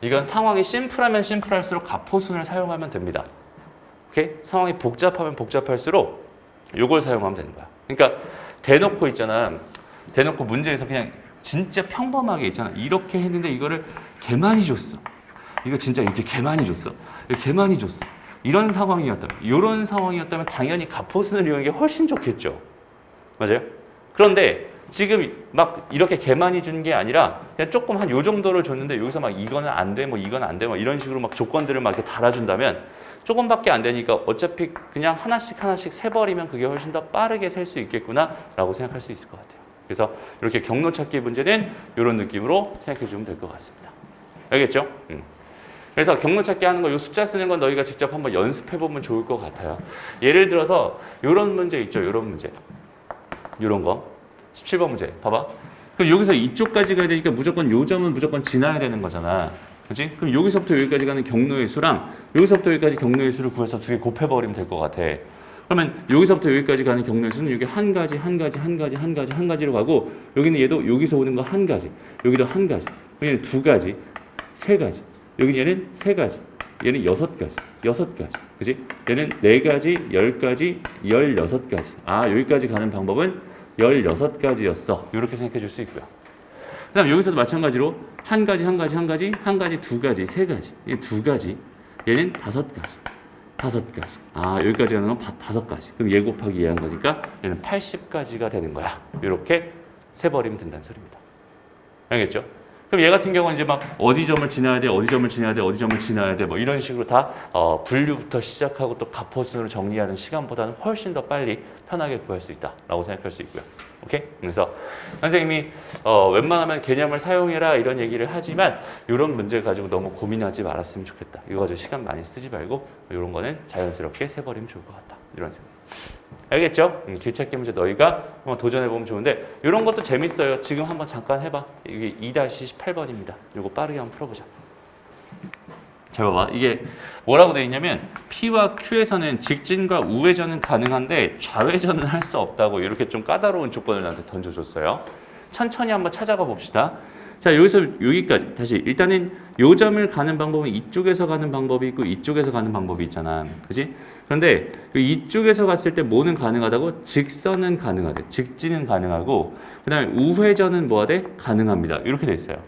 S1: 이건 상황이 심플하면 심플할수록 가포순을 사용하면 됩니다. 오케이? 상황이 복잡하면 복잡할수록 이걸 사용하면 되는 거야. 그러니까 대놓고 있잖아. 대놓고 문제에서 그냥 진짜 평범하게 있잖아. 이렇게 했는데 이거를 개 많이 줬어. 이거 진짜 이렇게 개 많이 줬어. 개 많이 줬어. 이런 상황이었다면 당연히 가포순을 이용하는 게 훨씬 좋겠죠. 맞아요? 그런데 지금 막 이렇게 개 많이 준 게 아니라 그냥 조금 한 요 정도를 줬는데 여기서 막 이거는 안 돼, 뭐 이건 안 돼, 뭐 이런 식으로 막 조건들을 막 이렇게 달아준다면 조금밖에 안 되니까 어차피 그냥 하나씩 세버리면 그게 훨씬 더 빠르게 셀 수 있겠구나라고 생각할 수 있을 것 같아요. 그래서 이렇게 경로 찾기 문제는 이런 느낌으로 생각해 주면 될 것 같습니다. 알겠죠? 그래서 경로 찾기 하는 거, 이 숫자 쓰는 건 너희가 직접 한번 연습해 보면 좋을 것 같아요. 예를 들어서 이런 문제 있죠, 이런 문제, 이런 거, 17번 문제, 봐봐. 그럼 여기서 이쪽까지 가야 되니까 무조건 요 점은 무조건 지나야 되는 거잖아. 그렇지? 그럼 여기서부터 여기까지 가는 경로의 수랑 여기서부터 여기까지 경로의 수를 구해서 두 개 곱해버리면 될 것 같아. 그러면 여기서부터 여기까지 가는 경로의 수는 여기 한 가지, 한 가지, 한 가지, 한 가지, 한 가지로 가고 여기는 얘도 여기서 오는 거 한 가지, 여기도 한 가지, 여기는 두 가지, 세 가지, 여기는 얘는 세 가지, 얘는 여섯 가지, 여섯 가지, 그렇지? 얘는 네 가지, 열 가지, 16가지. 아, 여기까지 가는 방법은 16가지였어. 이렇게 생각해 줄 수 있고요. 그 다음 여기서도 마찬가지로 한 가지, 한 가지, 한 가지, 한 가지, 두 가지, 세 가지, 얘 두 가지, 얘는 다섯 가지, 다섯 가지. 아, 여기까지 가는 건 다섯 가지. 그럼 얘 곱하기 얘 한 거니까 얘는 80가지가 되는 거야. 이렇게 세버리면 된다는 소리입니다. 알겠죠? 그럼 얘 같은 경우는 이제 막 어디 점을 지나야 돼, 어디 점을 지나야 돼, 어디 점을 지나야 돼, 뭐 이런 식으로 다 분류부터 시작하고 또 가포순으로 정리하는 시간보다는 훨씬 더 빨리 편하게 구할 수 있다라고 생각할 수 있고요. 오케이? 그래서 선생님이 웬만하면 개념을 사용해라 이런 얘기를 하지만 이런 문제 가지고 너무 고민하지 말았으면 좋겠다. 이거 가지고 시간 많이 쓰지 말고 이런 거는 자연스럽게 세버리면 좋을 것 같다. 이런 생각. 알겠죠? 길찾기 문제 너희가 한번 도전해보면 좋은데 이런 것도 재밌어요. 지금 한번 잠깐 해봐. 이게 2-18번입니다. 이거 빠르게 한번 풀어보자. 잘 봐봐. 이게 뭐라고 되어 있냐면 P와 Q에서는 직진과 우회전은 가능한데 좌회전은 할 수 없다고 이렇게 좀 까다로운 조건을 나한테 던져줬어요. 천천히 한번 찾아가 봅시다. 자, 여기서 여기까지 다시 일단은 요 점을 가는 방법은 이쪽에서 가는 방법이 있고 이쪽에서 가는 방법이 있잖아. 그지? 그런데 이쪽에서 갔을 때 뭐는 가능하다고? 직선은 가능하대. 직진은 가능하고 그다음에 우회전은 뭐가 돼? 가능합니다. 이렇게 돼 있어요.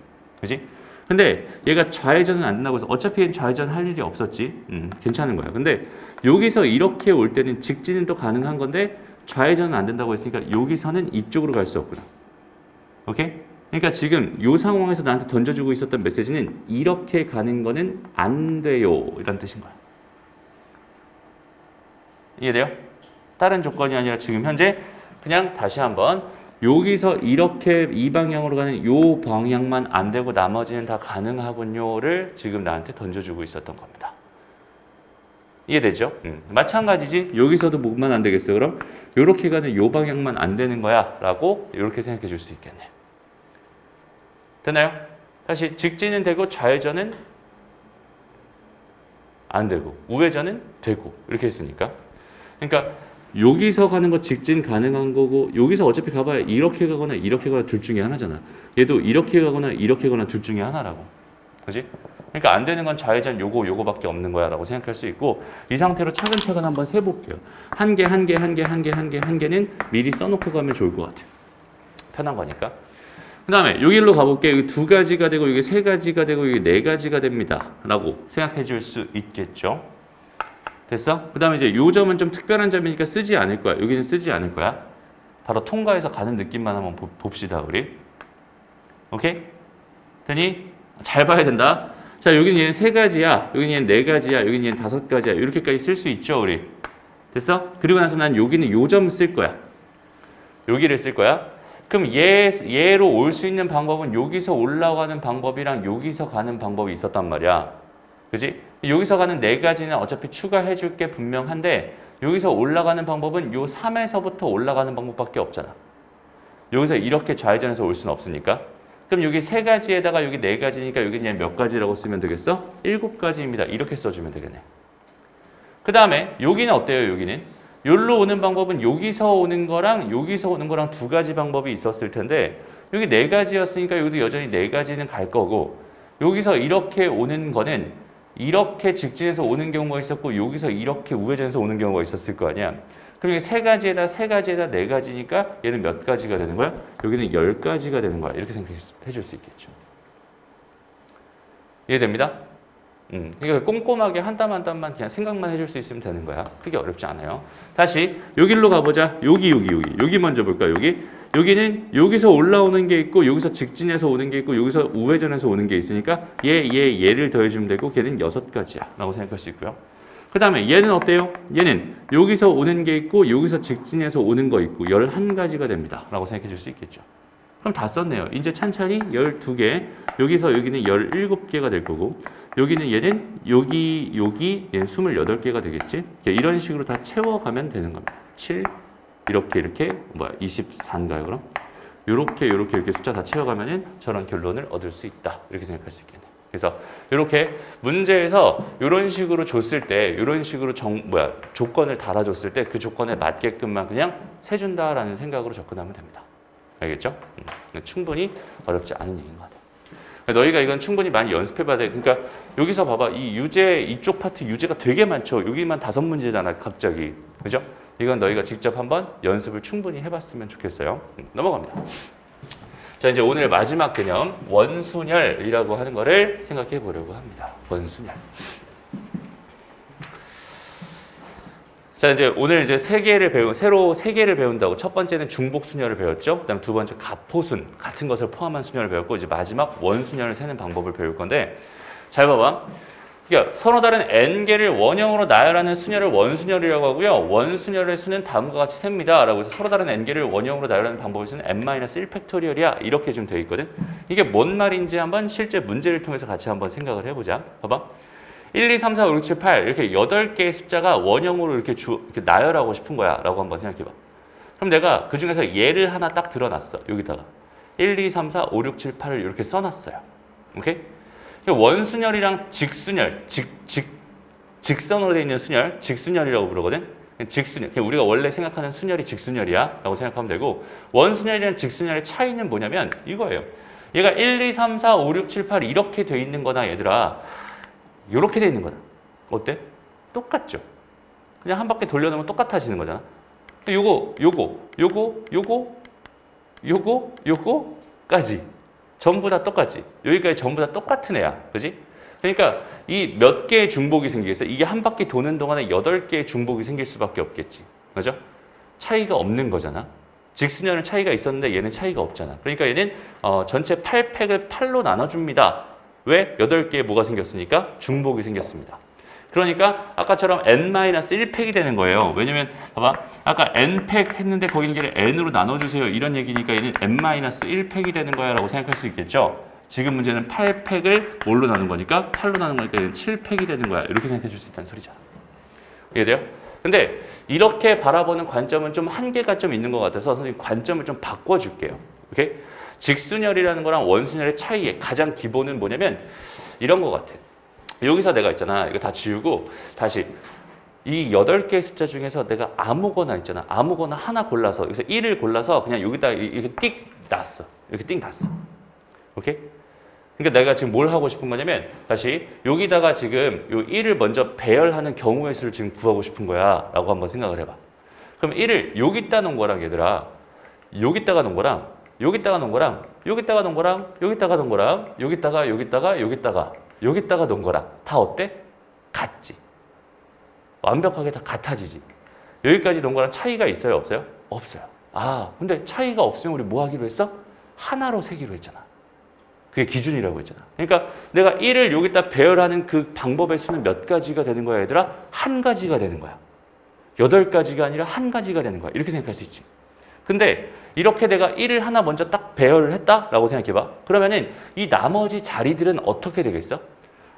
S1: 그지? 근데 얘가 좌회전은 안 된다고 해서 어차피 좌회전 할 일이 없었지. 괜찮은 거야. 근데 여기서 이렇게 올 때는 직진은 또 가능한 건데 좌회전은 안 된다고 했으니까 여기서는 이쪽으로 갈 수 없구나. 오케이? 그러니까 지금 이 상황에서 나한테 던져주고 있었던 메시지는 이렇게 가는 거는 안 돼요. 이런 뜻인 거야. 이해돼요? 다른 조건이 아니라 지금 현재 그냥 다시 한번 여기서 이렇게 이 방향으로 가는 요 방향만 안 되고 나머지는 다 가능하군요를 지금 나한테 던져주고 있었던 겁니다. 이해되죠? 마찬가지지. 여기서도 뭐만 안 되겠어? 그럼 이렇게 가는 요 방향만 안 되는 거야 라고 이렇게 생각해 줄 수 있겠네. 되나요? 다시 직진은 되고 좌회전은 안 되고 우회전은 되고 이렇게 했으니까 그러니까 여기서 가는 거 직진 가능한 거고 여기서 어차피 가봐야 이렇게 가거나 이렇게 가거나 둘 중에 하나잖아. 얘도 이렇게 가거나 이렇게 가거나 둘 중에 하나라고. 그지? 그러니까 안 되는 건 좌회전 요거밖에 없는 거야 라고 생각할 수 있고 이 상태로 차근차근 한번 세볼게요. 한 개는 미리 써놓고 가면 좋을 것 같아요. 편한 거니까. 그 다음에 여기로 가볼게. 여기 두 가지가 되고 여기 세 가지가 되고 여기 네 가지가 됩니다 라고 생각해 줄 수 있겠죠. 됐어? 그 다음에 이제 요 점은 좀 특별한 점이니까 쓰지 않을 거야. 여기는 쓰지 않을 거야. 바로 통과해서 가는 느낌만 한번 봅시다 우리. 오케이? 되니? 잘 봐야 된다. 자, 여기는 얘는 세 가지야. 여기는 얘는 네 가지야. 여기는 얘는 다섯 가지야. 이렇게까지 쓸 수 있죠 우리. 됐어? 그리고 나서 난 여기는 요 점 쓸 거야. 여기를 쓸 거야. 그럼 얘로 올 수 있는 방법은 여기서 올라가는 방법이랑 여기서 가는 방법이 있었단 말이야. 그지? 여기서 가는 네 가지는 어차피 추가해 줄 게 분명한데 여기서 올라가는 방법은 요 3에서부터 올라가는 방법밖에 없잖아. 여기서 이렇게 좌회전해서 올 수는 없으니까. 그럼 여기 세 가지에다가 여기 네 가지니까 여기는 몇 가지라고 쓰면 되겠어? 7가지입니다. 이렇게 써주면 되겠네. 그 다음에 여기는 어때요? 여기는? 여기로 오는 방법은 여기서 오는 거랑 여기서 오는 거랑 두 가지 방법이 있었을 텐데 여기 네 가지였으니까 여기도 여전히 네 가지는 갈 거고 여기서 이렇게 오는 거는 이렇게 직진해서 오는 경우가 있었고 여기서 이렇게 우회전해서 오는 경우가 있었을 거 아니야. 그럼 이게 세 가지에다 네 가지니까 얘는 몇 가지가 되는 거야? 여기는 10가지가 되는 거야. 이렇게 생각해 줄 수 있겠죠. 이해됩니다? 그러니까 꼼꼼하게 한 땀 한 땀만 그냥 생각만 해줄 수 있으면 되는 거야. 크게 어렵지 않아요. 다시 여기로 가보자. 여기 먼저 볼까? 여기는 여기서 올라오는 게 있고 여기서 직진해서 오는 게 있고 여기서 우회전해서 오는 게 있으니까 얘를 더해주면 되고 걔는 6가지야 라고 생각할 수 있고요. 그 다음에 얘는 어때요? 얘는 여기서 오는 게 있고 여기서 직진해서 오는 거 있고 11가지가 됩니다. 라고 생각해 줄 수 있겠죠. 그럼 다 썼네요. 이제 찬찬히 12개, 여기서 여기는 17개가 될 거고 여기는 얘는 여기 얘는 28개가 되겠지. 이런 식으로 다 채워가면 되는 겁니다. 7 이렇게 24인가요 그럼? 이렇게 숫자 다 채워가면은 저런 결론을 얻을 수 있다. 이렇게 생각할 수 있겠네요. 그래서 이렇게 문제에서 이런 식으로 줬을 때, 이런 식으로 조건을 달아줬을 때 그 조건에 맞게끔만 그냥 세준다라는 생각으로 접근하면 됩니다. 알겠죠? 충분히 어렵지 않은 얘기인 것 같아요. 너희가 이건 충분히 많이 연습해봐야 돼. 그러니까 여기서 봐봐. 이 유제, 이쪽 파트 유제가 되게 많죠. 여기만 5문제잖아, 갑자기. 그죠? 이건 너희가 직접 한번 연습을 충분히 해봤으면 좋겠어요. 넘어갑니다. 자, 이제 오늘 마지막 개념, 원순열이라고 하는 거를 생각해 보려고 합니다. 원순열. 자, 이제 오늘 이제 새로 3개를 배운다고. 첫 번째는 중복순열을 배웠죠. 그 다음 두 번째 가포순, 같은 것을 포함한 순열을 배웠고, 이제 마지막 원순열을 세는 방법을 배울 건데, 잘 봐봐. 그러니까 서로 다른 n개를 원형으로 나열하는 순열을 원순열이라고 하고요. 원순열의 수는 다음과 같이 셉니다. 라고 해서 서로 다른 n개를 원형으로 나열하는 방법의 수는 n-1팩토리얼이야. 이렇게 좀 되어 있거든. 이게 뭔 말인지 한번 실제 문제를 통해서 같이 한번 생각을 해보자. 봐봐. 1, 2, 3, 4, 5, 6, 7, 8 이렇게 8개의 숫자가 원형으로 이렇게 나열하고 싶은 거야. 라고 한번 생각해봐. 그럼 내가 그 중에서 얘를 하나 딱 드러놨어. 여기다가. 1, 2, 3, 4, 5, 6, 7, 8을 이렇게 써놨어요. 오케이? 원순열이랑 직순열, 직선으로 되어 있는 순열, 직순열이라고 부르거든. 직순열, 우리가 원래 생각하는 순열이 직순열이야 라고 생각하면 되고, 원순열이랑 직순열의 차이는 뭐냐면 이거예요. 얘가 1, 2, 3, 4, 5, 6, 7, 8 이렇게 되어 있는 거나 얘들아 이렇게 되어 있는 거다. 어때? 똑같죠? 그냥 한 바퀴 돌려놓으면 똑같아지는 거잖아. 요거까지 전부 다 똑같지. 여기까지 전부 다 똑같은 애야. 그지? 그러니까 이 몇 개의 중복이 생기겠어? 이게 한 바퀴 도는 동안에 8개의 중복이 생길 수밖에 없겠지. 그죠? 차이가 없는 거잖아. 직순열은 차이가 있었는데 얘는 차이가 없잖아. 그러니까 얘는 전체 8팩을 8로 나눠줍니다. 왜? 8개의 뭐가 생겼으니까? 중복이 생겼습니다. 그러니까 아까처럼 n-1팩이 되는 거예요. 왜냐면 봐봐. 아까 n팩 했는데 거기 이제 n으로 나눠주세요. 이런 얘기니까 얘는 n-1팩이 되는 거야 라고 생각할 수 있겠죠. 지금 문제는 8팩을 뭘로 나눈 거니까 8로 나눈 거니까 얘는 7팩이 되는 거야. 이렇게 생각해 줄 수 있다는 소리잖아. 이해돼요? 근데 이렇게 바라보는 관점은 좀 한계가 좀 있는 것 같아서 선생님 관점을 좀 바꿔줄게요. 오케이? 직순열이라는 거랑 원순열의 차이의 가장 기본은 뭐냐면 이런 것 같아. 여기서 내가 있잖아. 이거 다 지우고 다시 이 8개의 숫자 중에서 내가 아무거나 있잖아. 아무거나 하나 골라서 여기서 1을 골라서 그냥 여기다 이렇게 띡 놨어. 이렇게 띡 놨어. 오케이? 그러니까 내가 지금 뭘 하고 싶은 거냐면 다시 여기다가 지금 요 1을 먼저 배열하는 경우의 수를 지금 구하고 싶은 거야 라고 한번 생각을 해봐. 그럼 1을 여기다 놓은 거랑 얘들아 여기다가 놓은 거랑 여기다가 놓은 거랑 여기다가 놓은 거랑 여기다가 놓은 거랑 여기다가 놓은 거랑 다 어때? 같지. 완벽하게 다 같아지지. 여기까지 놓은 거랑 차이가 있어요? 없어요? 없어요. 아, 근데 차이가 없으면 우리 뭐 하기로 했어? 하나로 세기로 했잖아. 그게 기준이라고 했잖아. 그러니까 내가 1을 여기다 배열하는 그 방법의 수는 몇 가지가 되는 거야, 얘들아? 한 가지가 되는 거야. 8가지가 아니라 한 가지가 되는 거야. 이렇게 생각할 수 있지. 근데 이렇게 내가 1을 하나 먼저 딱 배열을 했다라고 생각해봐. 그러면은 이 나머지 자리들은 어떻게 되겠어?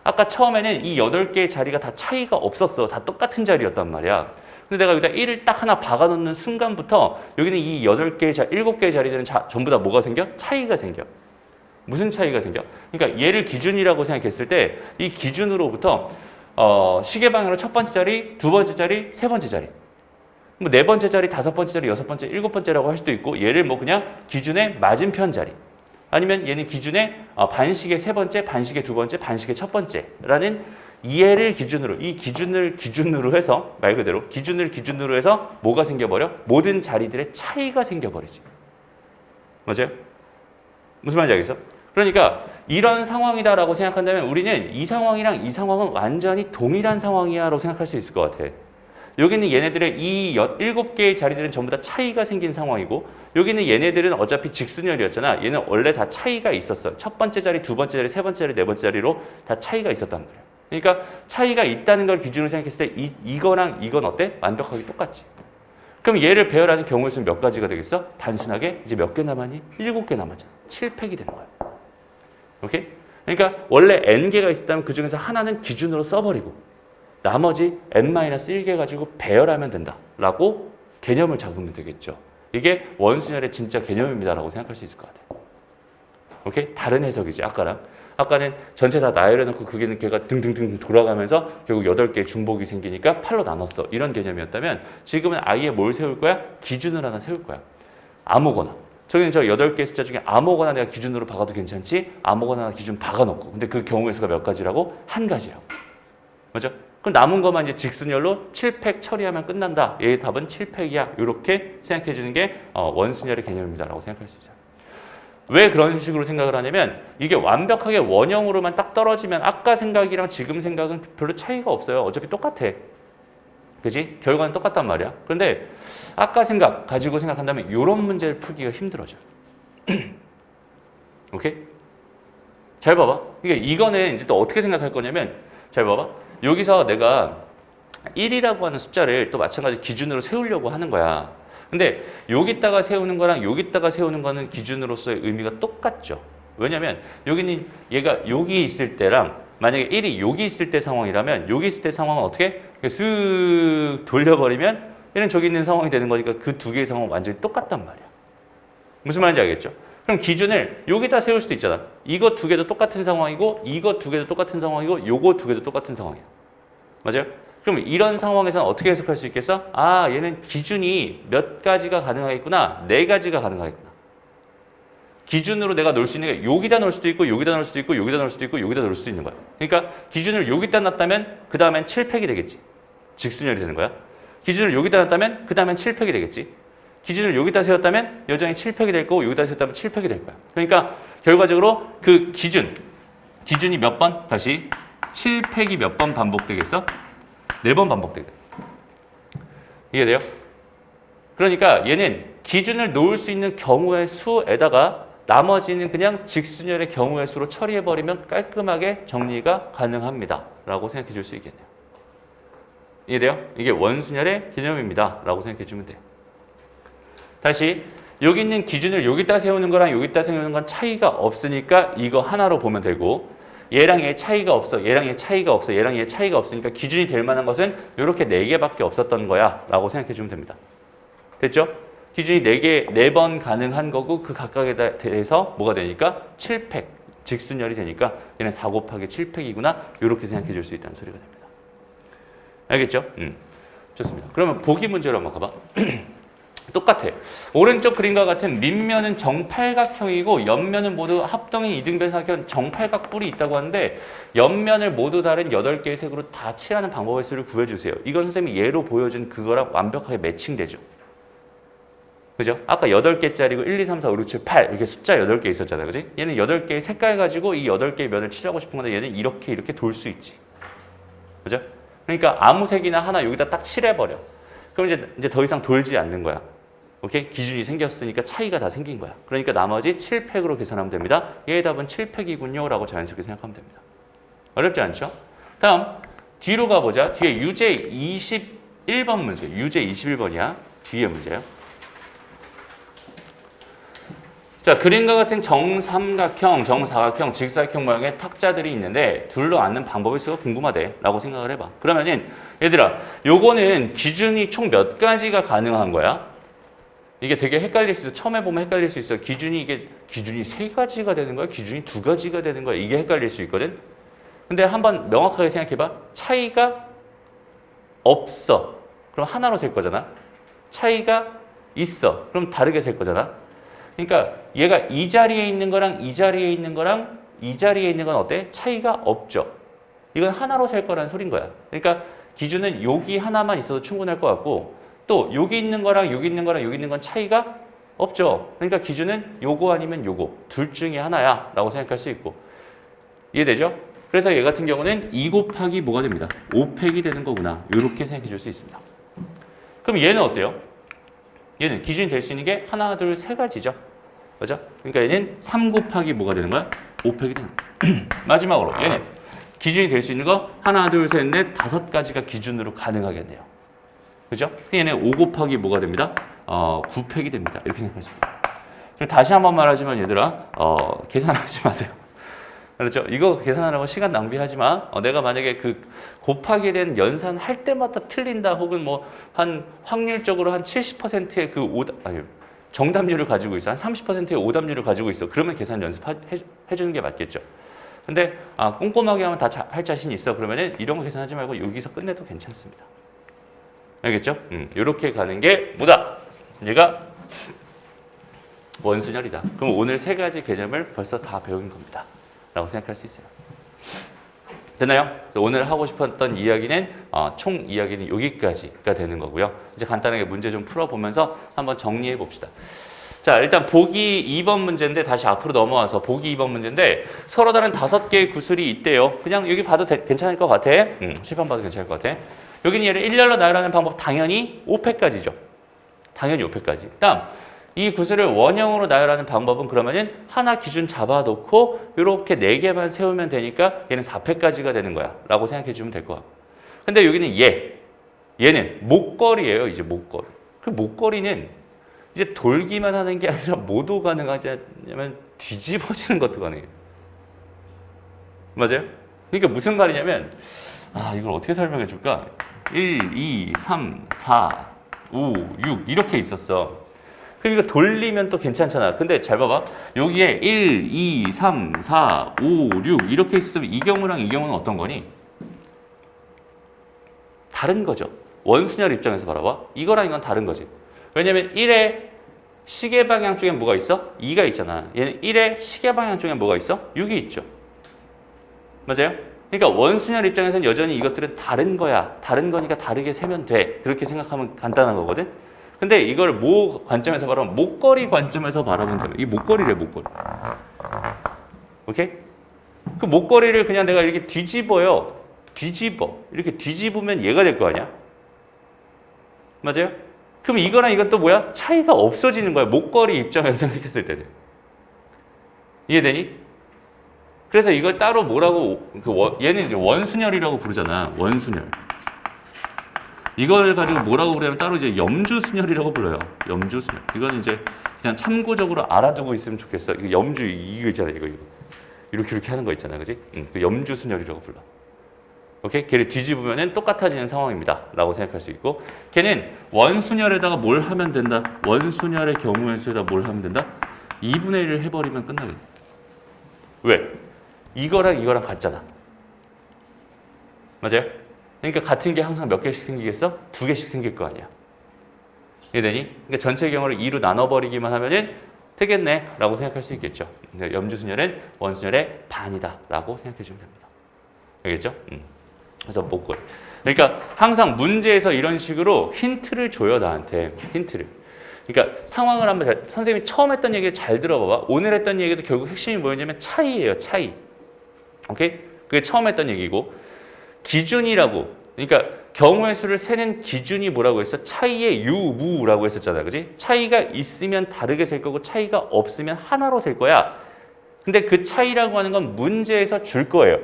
S1: 아까 처음에는 이 8개의 자리가 다 차이가 없었어. 다 똑같은 자리였단 말이야. 근데 내가 여기다 1을 딱 하나 박아놓는 순간부터 여기는 이 7개의 자리들은 전부 다 뭐가 생겨? 차이가 생겨. 무슨 차이가 생겨? 그러니까 얘를 기준이라고 생각했을 때 이 기준으로부터 시계 방향으로 첫 번째 자리, 두 번째 자리, 세 번째 자리. 뭐 네 번째 자리, 다섯 번째 자리, 여섯 번째, 일곱 번째라고 할 수도 있고 얘를 뭐 그냥 기준의 맞은편 자리. 아니면 얘는 기준의 반식의 세 번째, 반식의 두 번째, 반식의 첫 번째라는 이해를 기준으로 이 기준을 기준으로 해서 말 그대로 기준을 기준으로 해서 뭐가 생겨버려? 모든 자리들의 차이가 생겨버리지. 맞아요? 무슨 말인지 알겠어? 그러니까 이런 상황이다라고 생각한다면 우리는 이 상황이랑 이 상황은 완전히 동일한 상황이야 라고 생각할 수 있을 것 같아. 여기는 얘네들의 이 7개의 자리들은 전부 다 차이가 생긴 상황이고 여기는 얘네들은 어차피 직순열이었잖아. 얘는 원래 다 차이가 있었어. 첫 번째 자리, 두 번째 자리, 세 번째 자리, 네 번째 자리로 다 차이가 있었단 말이야. 그러니까 차이가 있다는 걸 기준으로 생각했을 때 이거랑 이건 어때? 완벽하게 똑같지. 그럼 얘를 배열하는 경우의 수는 몇 가지가 되겠어? 단순하게 이제 몇 개 남았니? 7개 남았잖아. 7팩이 되는 거야. 오케이? 그러니까 원래 n개가 있었다면 그 중에서 하나는 기준으로 써버리고 나머지 n-1개 가지고 배열하면 된다라고 개념을 잡으면 되겠죠. 이게 원순열의 진짜 개념입니다라고 생각할 수 있을 것 같아요. 오케이? 다른 해석이지, 아까랑. 아까는 전체 다 나열해놓고 그게 걔가 등등등 돌아가면서 결국 8개의 중복이 생기니까 8로 나눴어. 이런 개념이었다면 지금은 아예 뭘 세울 거야? 기준을 하나 세울 거야. 아무거나. 저기는 저 8개의 숫자 중에 아무거나 내가 기준으로 박아도 괜찮지? 아무거나 기준 박아놓고. 근데 그 경우의 수가 몇 가지라고? 한 가지라고. 맞죠? 그럼 남은 것만 이제 직순열로 7팩 처리하면 끝난다. 얘의 답은 7팩이야. 이렇게 생각해 주는 게 원순열의 개념입니다라고 생각할 수 있어요. 왜 그런 식으로 생각을 하냐면 이게 완벽하게 원형으로만 딱 떨어지면 아까 생각이랑 지금 생각은 별로 차이가 없어요. 어차피 똑같아. 그지? 결과는 똑같단 말이야. 그런데 아까 생각 가지고 생각한다면 이런 문제를 풀기가 힘들어져. 오케이? 잘 봐봐. 이거는 이제 또 어떻게 생각할 거냐면 잘 봐봐. 여기서 내가 1이라고 하는 숫자를 또 마찬가지 기준으로 세우려고 하는 거야. 근데 여기다가 세우는 거랑 여기다가 세우는 거는 기준으로서의 의미가 똑같죠. 왜냐면 여기는 얘가 여기 있을 때랑 만약에 1이 여기 있을 때 상황이라면 여기 있을 때 상황은 어떻게? 쓱 돌려버리면 얘는 저기 있는 상황이 되는 거니까 그 두 개의 상황은 완전히 똑같단 말이야. 무슨 말인지 알겠죠? 그럼 기준을 여기다 세울 수도 있잖아. 이거 두 개도 똑같은 상황이고 이거 두 개도 똑같은 상황이고 요거 두 개도 똑같은 상황이야. 맞아요? 그럼 이런 상황에서는 어떻게 해석할 수 있겠어? 아, 얘는 기준이 몇 가지가 가능하겠구나. 4가지가 가능하겠구나. 기준으로 내가 놓을 수 있는 게 여기다 놓을 수도 있고 여기다 놓을 수도 있고 여기다 놓을 수도 있고 여기다 놓을 수도 있는 거야. 그러니까 기준을 여기다 놨다면 그 다음엔 7팩이 되겠지. 직순열이 되는 거야. 기준을 여기다 놨다면 그 다음엔 7팩이 되겠지. 기준을 여기다 세웠다면 여전히 7팩이 될 거고 여기다 세웠다면 7팩이 될 거야. 그러니까 결과적으로 그 기준이 몇 번? 다시 7팩이 몇 번 반복되겠어? 4번 반복되겠다. 이해돼요? 그러니까 얘는 기준을 놓을 수 있는 경우의 수에다가 나머지는 그냥 직순열의 경우의 수로 처리해버리면 깔끔하게 정리가 가능합니다. 라고 생각해 줄 수 있겠네요. 이해돼요? 이게 원순열의 개념입니다. 라고 생각해 주면 돼요. 다시 여기 있는 기준을 여기다 세우는 거랑 여기다 세우는 건 차이가 없으니까 이거 하나로 보면 되고 얘랑 얘 차이가 없어. 얘랑 얘 차이가 없어. 얘랑 얘 차이가 없으니까 기준이 될 만한 것은 이렇게 4개밖에 없었던 거야. 라고 생각해 주면 됩니다. 됐죠? 기준이 4번 가능한 거고 그 각각에 대해서 뭐가 되니까 7팩. 직순열이 되니까 얘는 4 곱하기 7팩이구나. 이렇게 생각해 줄 수 있다는 소리가 됩니다. 알겠죠? 좋습니다. 그러면 보기 문제로 한번 가봐. 똑같아. 오른쪽 그림과 같은 밑면은 정팔각형이고 옆면은 모두 합동인 이등변사각형 정팔각뿔이 있다고 하는데 옆면을 모두 다른 8개의 색으로 다 칠하는 방법의 수를 구해주세요. 이건 선생님이 예로 보여준 그거랑 완벽하게 매칭되죠. 그죠? 아까 8개짜리고 1, 2, 3, 4, 5, 6, 7, 8 이렇게 숫자 8개 있었잖아요. 그지? 얘는 8개의 색깔 가지고 이 8개의 면을 칠하고 싶은 건데 얘는 이렇게 돌 수 있지. 그죠? 그러니까 아무 색이나 하나 여기다 딱 칠해버려. 그럼 이제 더 이상 돌지 않는 거야. 오케이? 기준이 생겼으니까 차이가 다 생긴 거야. 그러니까 나머지 7팩으로 계산하면 됩니다. 얘의 답은 7팩이군요. 라고 자연스럽게 생각하면 됩니다. 어렵지 않죠? 다음, 뒤로 가보자. 뒤에 유제 21번 문제. 유제 21번이야. 뒤에 문제예요. 자, 그림과 같은 정삼각형, 정사각형, 직사각형 모양의 탁자들이 있는데 둘러 앉는 방법일 수가 궁금하대 라고 생각을 해봐. 그러면은 얘들아, 요거는 기준이 총 몇 가지가 가능한 거야? 이게 되게 헷갈릴 수 있어. 처음에 보면 헷갈릴 수 있어. 기준이 3가지가 되는 거야? 기준이 2가지가 되는 거야? 이게 헷갈릴 수 있거든? 근데 한번 명확하게 생각해봐. 차이가 없어. 그럼 하나로 셀 거잖아. 차이가 있어. 그럼 다르게 셀 거잖아. 그러니까 얘가 이 자리에 있는 거랑 이 자리에 있는 거랑 이 자리에 있는 건 어때? 차이가 없죠. 이건 하나로 셀 거라는 소린 거야. 그러니까 기준은 여기 하나만 있어도 충분할 것 같고 또 여기 있는 거랑 여기 있는 거랑 여기 있는 건 차이가 없죠. 그러니까 기준은 요거 아니면 요거 둘 중에 하나야 라고 생각할 수 있고 이해되죠? 그래서 얘 같은 경우는 2 곱하기 뭐가 됩니다. 5팩이 되는 거구나. 이렇게 생각해 줄 수 있습니다. 그럼 얘는 어때요? 얘는 기준이 될 수 있는 게 하나, 둘, 3가지죠. 그죠? 그러니까 얘는 3 곱하기 뭐가 되는 거야? 5팩이 되는 거야. 마지막으로 얘는 기준이 될 수 있는 거 하나, 둘, 셋, 넷, 5가지가 기준으로 가능하겠네요. 그죠? 얘는 5 곱하기 뭐가 됩니다? 9팩이 됩니다. 이렇게 생각할 수 있어요. 그럼 다시 한번 말하지만 얘들아, 계산하지 마세요. 그렇죠? 이거 계산하라고 시간 낭비하지 마. 내가 만약에 그 곱하기에 대한 연산할 때마다 틀린다, 혹은 뭐 한 확률적으로 한 70%의 그 정답률을 가지고 있어. 한 30%의 오답률을 가지고 있어. 그러면 계산 연습해주는 게 맞겠죠. 근데 꼼꼼하게 하면 다 할 자신이 있어. 그러면은 이런 거 계산하지 말고 여기서 끝내도 괜찮습니다. 알겠죠? 이렇게 가는 게 뭐다? 얘가 원순열이다. 그럼 오늘 3가지 개념을 벌써 다 배운 겁니다. 라고 생각할 수 있어요. 됐나요? 오늘 하고 싶었던 이야기는 총 이야기는 여기까지가 되는 거고요. 이제 간단하게 문제 좀 풀어보면서 한번 정리해 봅시다. 자, 일단 보기 2번 문제인데 다시 앞으로 넘어와서 보기 2번 문제인데 서로 다른 5개의 구슬이 있대요. 그냥 여기 봐도 괜찮을 것 같아. 칠판 봐도 괜찮을 것 같아. 여기는 얘를 일렬로 나열하는 방법 당연히 5팩까지죠. 당연히 5팩까지. 다음 이 구슬을 원형으로 나열하는 방법은 그러면은 하나 기준 잡아놓고 이렇게 4개만 세우면 되니까 얘는 4팩까지가 되는 거야 라고 생각해 주면 될 것 같고. 근데 여기는 얘는 목걸이에요. 이제 목걸이. 그 목걸이는 이제 돌기만 하는 게 아니라 뭐도 가능하냐면 뒤집어지는 것도 가능해요. 맞아요? 그러니까 무슨 말이냐면 이걸 어떻게 설명해 줄까? 1, 2, 3, 4, 5, 6 이렇게 있었어. 그러니까 돌리면 또 괜찮잖아. 근데 잘 봐봐. 여기에 1, 2, 3, 4, 5, 6 이렇게 있으면 이 경우랑 이 경우는 어떤 거니? 다른 거죠. 원순열 입장에서 바라봐. 이거랑 이건 다른 거지. 왜냐면 1의 시계 방향 쪽에 뭐가 있어? 2가 있잖아. 얘는 1의 시계 방향 쪽에 뭐가 있어? 6이 있죠. 맞아요? 그러니까 원순열 입장에서는 여전히 이것들은 다른 거야. 다른 거니까 다르게 세면 돼. 그렇게 생각하면 간단한 거거든. 근데 이걸 뭐 관점에서 바라보면 목걸이 관점에서 바라본다면 이 목걸이래, 목걸이. 오케이? 그 목걸이를 그냥 내가 이렇게 뒤집어요. 이렇게 뒤집으면 얘가 될 거 아니야? 맞아요? 그럼 이거랑 이것도 뭐야? 차이가 없어지는 거야. 목걸이 입장에서 생각했을 때는. 이해되니? 그래서 이걸 따로 뭐라고, 얘는 이제 원순열이라고 부르잖아. 원순열. 이걸 가지고 뭐라고 그러냐면 따로 이제 염주순열이라고 불러요. 염주순열. 이건 이제 그냥 참고적으로 알아두고 있으면 좋겠어. 이거 염주 이거 있잖아. 이거. 이렇게 하는 거 있잖아. 그지? 그 염주순열이라고 불러. 오케이? 걔를 뒤집으면 똑같아지는 상황입니다. 라고 생각할 수 있고, 걔는 원순열에다가 뭘 하면 된다? 원순열의 경우의 수에다 뭘 하면 된다? 2분의 1을 해버리면 끝나거든. 왜? 이거랑 같잖아. 맞아요? 그러니까 같은 게 항상 몇 개씩 생기겠어? 2개씩 생길 거 아니야. 이해되니? 그러니까 전체 경우를 2로 나눠버리기만 하면은 되겠네. 라고 생각할 수 있겠죠. 그러니까 염주순열은 원순열의 반이다. 라고 생각해 주면 됩니다. 알겠죠? 그래서 목걸이. 그러니까 항상 문제에서 이런 식으로 힌트를 줘요, 나한테. 힌트를. 그러니까 상황을 한번 선생님이 처음 했던 얘기를 잘 들어봐봐. 오늘 했던 얘기도 결국 핵심이 뭐였냐면 차이예요, 차이. 오케이? 그게 처음 했던 얘기고, 기준이라고. 그러니까 경우의 수를 세는 기준이 뭐라고 했어? 차이의 유무라고 했었잖아. 그지? 차이가 있으면 다르게 셀 거고 차이가 없으면 하나로 셀 거야. 근데 그 차이라고 하는 건 문제에서 줄 거예요.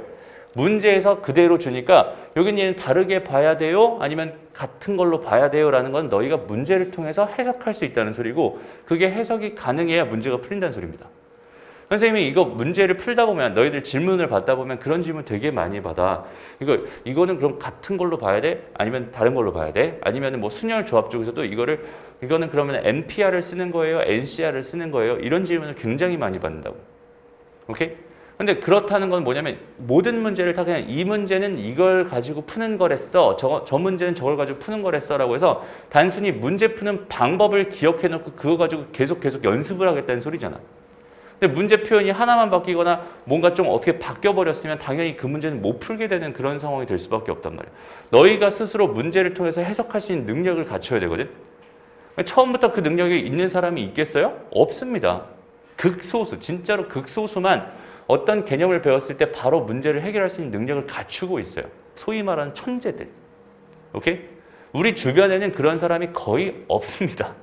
S1: 문제에서 그대로 주니까 여기는 얘는 다르게 봐야 돼요? 아니면 같은 걸로 봐야 돼요? 라는 건 너희가 문제를 통해서 해석할 수 있다는 소리고, 그게 해석이 가능해야 문제가 풀린다는 소리입니다. 선생님이 이거 문제를 풀다 보면, 너희들 질문을 받다 보면 그런 질문 되게 많이 받아. 이거는 그럼 같은 걸로 봐야 돼? 아니면 다른 걸로 봐야 돼? 아니면 뭐 순열 조합 쪽에서도 이거는 그러면 NPR을 쓰는 거예요? NCR을 쓰는 거예요? 이런 질문을 굉장히 많이 받는다고. 오케이? 근데 그렇다는 건 뭐냐면 모든 문제를 다 그냥 이 문제는 이걸 가지고 푸는 거랬어. 저 문제는 저걸 가지고 푸는 거랬어. 라고 해서 단순히 문제 푸는 방법을 기억해 놓고 그거 가지고 계속 연습을 하겠다는 소리잖아. 근데 문제 표현이 하나만 바뀌거나 뭔가 좀 어떻게 바뀌어버렸으면 당연히 그 문제는 못 풀게 되는 그런 상황이 될 수밖에 없단 말이야. 너희가 스스로 문제를 통해서 해석할 수 있는 능력을 갖춰야 되거든. 처음부터 그 능력이 있는 사람이 있겠어요? 없습니다. 극소수, 진짜로 극소수만 어떤 개념을 배웠을 때 바로 문제를 해결할 수 있는 능력을 갖추고 있어요. 소위 말하는 천재들. 오케이? 우리 주변에는 그런 사람이 거의 없습니다.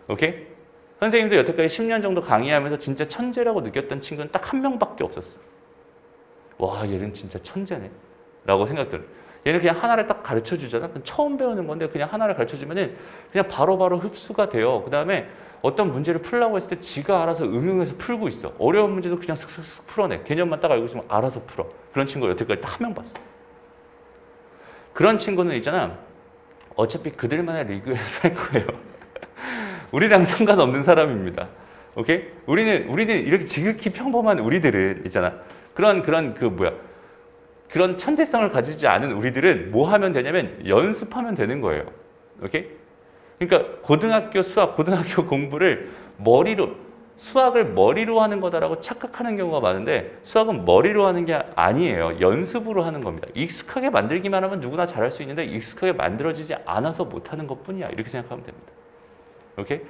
S1: 오케이? 선생님도 여태까지 10년 정도 강의하면서 진짜 천재라고 느꼈던 친구는 딱 한 명밖에 없었어. 와, 얘는 진짜 천재네 라고 생각 들어요. 얘는 그냥 하나를 딱 가르쳐 주잖아. 처음 배우는 건데 그냥 하나를 가르쳐 주면은 그냥 바로바로 흡수가 돼요. 그 다음에 어떤 문제를 풀라고 했을 때 지가 알아서 응용해서 풀고 있어. 어려운 문제도 그냥 슥슥슥 풀어내. 개념만 딱 알고 있으면 알아서 풀어. 그런 친구 여태까지 딱 한 명 봤어. 그런 친구는 있잖아. 어차피 그들만의 리그에서 살 거예요. 우리랑 상관없는 사람입니다. 오케이? 우리는 이렇게 지극히 평범한 우리들은 있잖아. 그런 천재성을 가지지 않은 우리들은 뭐 하면 되냐면 연습하면 되는 거예요. 오케이? 그러니까 고등학교 공부를 수학을 머리로 하는 거다라고 착각하는 경우가 많은데 수학은 머리로 하는 게 아니에요. 연습으로 하는 겁니다. 익숙하게 만들기만 하면 누구나 잘할 수 있는데 익숙하게 만들어지지 않아서 못하는 것뿐이야. 이렇게 생각하면 됩니다. 오케이?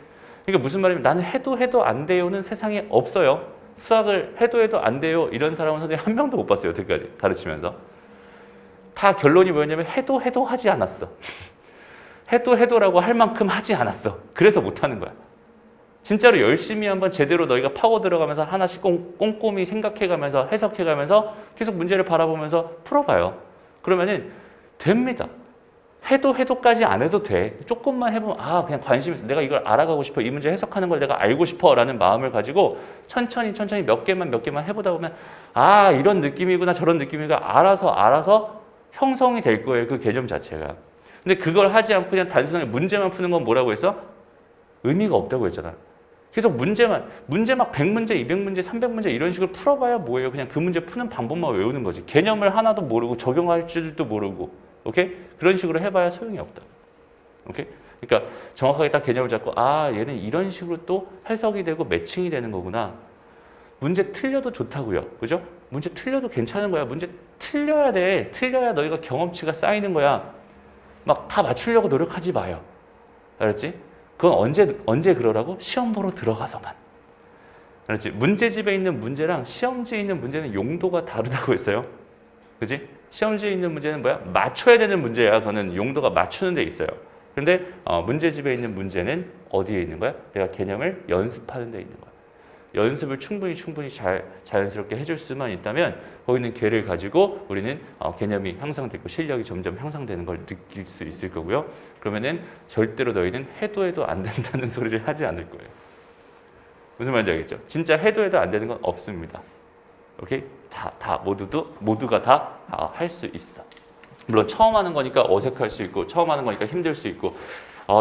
S1: 그러니까 무슨 말이냐면 나는 해도 안 돼요는 세상에 없어요. 수학을 해도 안 돼요. 이런 사람은 선생님 한 명도 못 봤어요. 여태까지 가르치면서. 다 결론이 뭐였냐면 해도 하지 않았어. 해도라고 할 만큼 하지 않았어. 그래서 못하는 거야. 진짜로 열심히 한번 제대로 너희가 파고 들어가면서 하나씩 꼼꼼히 생각해가면서 해석해가면서 계속 문제를 바라보면서 풀어봐요. 그러면은 됩니다. 해도까지 안 해도 돼. 조금만 해보면 그냥 관심 있어. 내가 이걸 알아가고 싶어. 이 문제 해석하는 걸 내가 알고 싶어 라는 마음을 가지고 천천히 몇 개만 해보다 보면 이런 느낌이구나 저런 느낌이구나 알아서 형성이 될 거예요. 그 개념 자체가. 근데 그걸 하지 않고 그냥 단순하게 문제만 푸는 건 뭐라고 했어? 의미가 없다고 했잖아. 계속 문제 막 100문제, 200문제, 300문제 이런 식으로 풀어봐야 뭐예요? 그냥 그 문제 푸는 방법만 외우는 거지. 개념을 하나도 모르고 적용할 줄도 모르고, 오케이? 그런 식으로 해봐야 소용이 없다. 오케이? 그러니까 정확하게 딱 개념을 잡고 얘는 이런 식으로 또 해석이 되고 매칭이 되는 거구나. 문제 틀려도 좋다고요. 그죠? 문제 틀려도 괜찮은 거야. 문제 틀려야 돼. 틀려야 너희가 경험치가 쌓이는 거야. 막 다 맞추려고 노력하지 마요. 알았지? 그건 언제 그러라고? 시험 보러 들어가서만. 알았지? 문제집에 있는 문제랑 시험지에 있는 문제는 용도가 다르다고 했어요. 그지? 시험지에 있는 문제는 뭐야? 맞춰야 되는 문제야. 그거는 용도가 맞추는 데 있어요. 그런데 문제집에 있는 문제는 어디에 있는 거야? 내가 개념을 연습하는 데 있는 거야. 연습을 충분히 자연스럽게 해줄 수만 있다면 거기는 걔를 가지고 우리는 개념이 향상되고 실력이 점점 향상되는 걸 느낄 수 있을 거고요. 그러면은 절대로 너희는 해도 안 된다는 소리를 하지 않을 거예요. 무슨 말인지 알겠죠? 진짜 해도 안 되는 건 없습니다. 오케이? 모두가 다 할 수 있어. 물론 처음 하는 거니까 어색할 수 있고 처음 하는 거니까 힘들 수 있고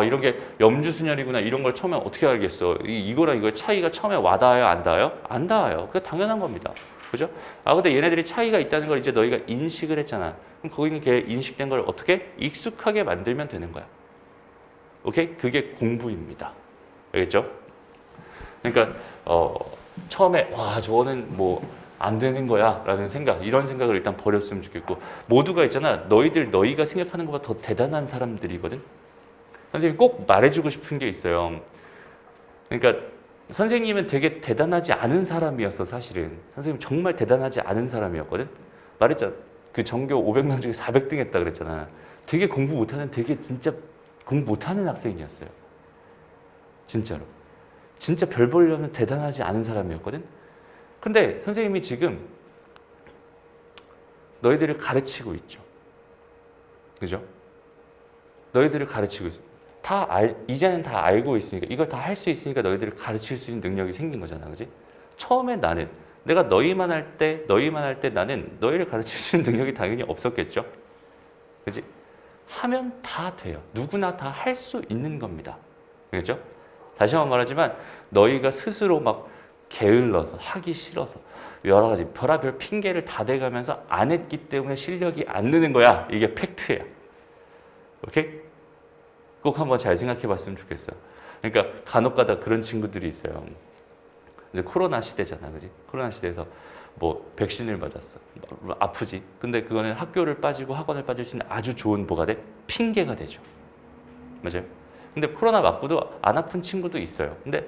S1: 이런 게 염주순혈이구나 이런 걸 처음에 어떻게 알겠어? 이거랑 이거의 차이가 처음에 와닿아요? 안 닿아요? 안 닿아요. 그게 당연한 겁니다. 그죠? 근데 얘네들이 차이가 있다는 걸 이제 너희가 인식을 했잖아. 그럼 거기는 걔 인식된 걸 어떻게 익숙하게 만들면 되는 거야. 오케이? 그게 공부입니다. 알겠죠? 그러니까 처음에 저거는 뭐 안 되는 거야 라는 생각, 이런 생각을 일단 버렸으면 좋겠고 모두가 있잖아. 너희가 생각하는 것보다 더 대단한 사람들이거든. 선생님이 꼭 말해주고 싶은 게 있어요. 그러니까 선생님은 되게 대단하지 않은 사람이었어. 사실은 선생님 정말 대단하지 않은 사람이었거든. 말했잖아. 그 전교 500명 중에 400등 했다 그랬잖아. 되게 공부 못하는 진짜 공부 못하는 학생이었어요. 진짜로. 진짜 별 보려면 대단하지 않은 사람이었거든. 근데 선생님이 지금 너희들을 가르치고 있죠. 그죠? 너희들을 가르치고 있어. 이제는 다 알고 있으니까, 이걸 다 할 수 있으니까 너희들을 가르칠 수 있는 능력이 생긴 거잖아. 그지? 처음에 내가 너희만 할 때 나는 너희를 가르칠 수 있는 능력이 당연히 없었겠죠. 그지? 하면 다 돼요. 누구나 다 할 수 있는 겁니다. 그렇죠? 다시 한번 말하지만 너희가 스스로 막 게을러서 하기 싫어서 여러 가지 별의별 핑계를 다 대가면서 안 했기 때문에 실력이 안 느는 거야. 이게 팩트예요. 오케이? 꼭 한번 잘 생각해 봤으면 좋겠어. 그러니까 간혹가다 그런 친구들이 있어요. 이제 코로나 시대잖아. 그지? 코로나 시대에서 뭐 백신을 맞았어. 아프지. 근데 그거는 학교를 빠지고 학원을 빠질 수 있는 아주 좋은 뭐가 돼? 핑계가 되죠. 맞아요? 근데 코로나 맞고도 안 아픈 친구도 있어요. 근데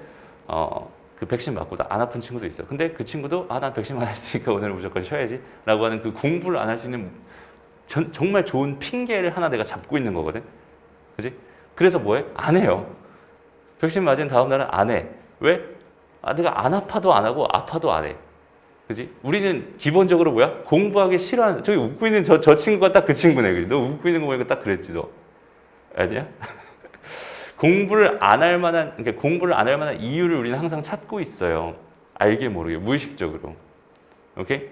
S1: 그 백신 맞고도 안 아픈 친구도 있어요. 근데 그 친구도 난 백신 맞았으니까 오늘 무조건 쉬어야지 라고 하는 그 공부를 안 할 수 있는 정말 좋은 핑계를 하나 내가 잡고 있는 거거든. 그지? 그래서 뭐해? 안 해요. 백신 맞은 다음 날은 안 해. 왜? 내가 안 아파도 안 하고 아파도 안 해. 그지? 우리는 기본적으로 뭐야? 공부하기 싫어하는, 저기 웃고 있는 저 친구가 딱 그 친구네. 그지? 너 웃고 있는 거 보니까 딱 그랬지, 너. 아니야? 공부를 안 할 만한, 그러니까 공부를 안 할 만한 이유를 우리는 항상 찾고 있어요. 알게 모르게, 무의식적으로. 오케이?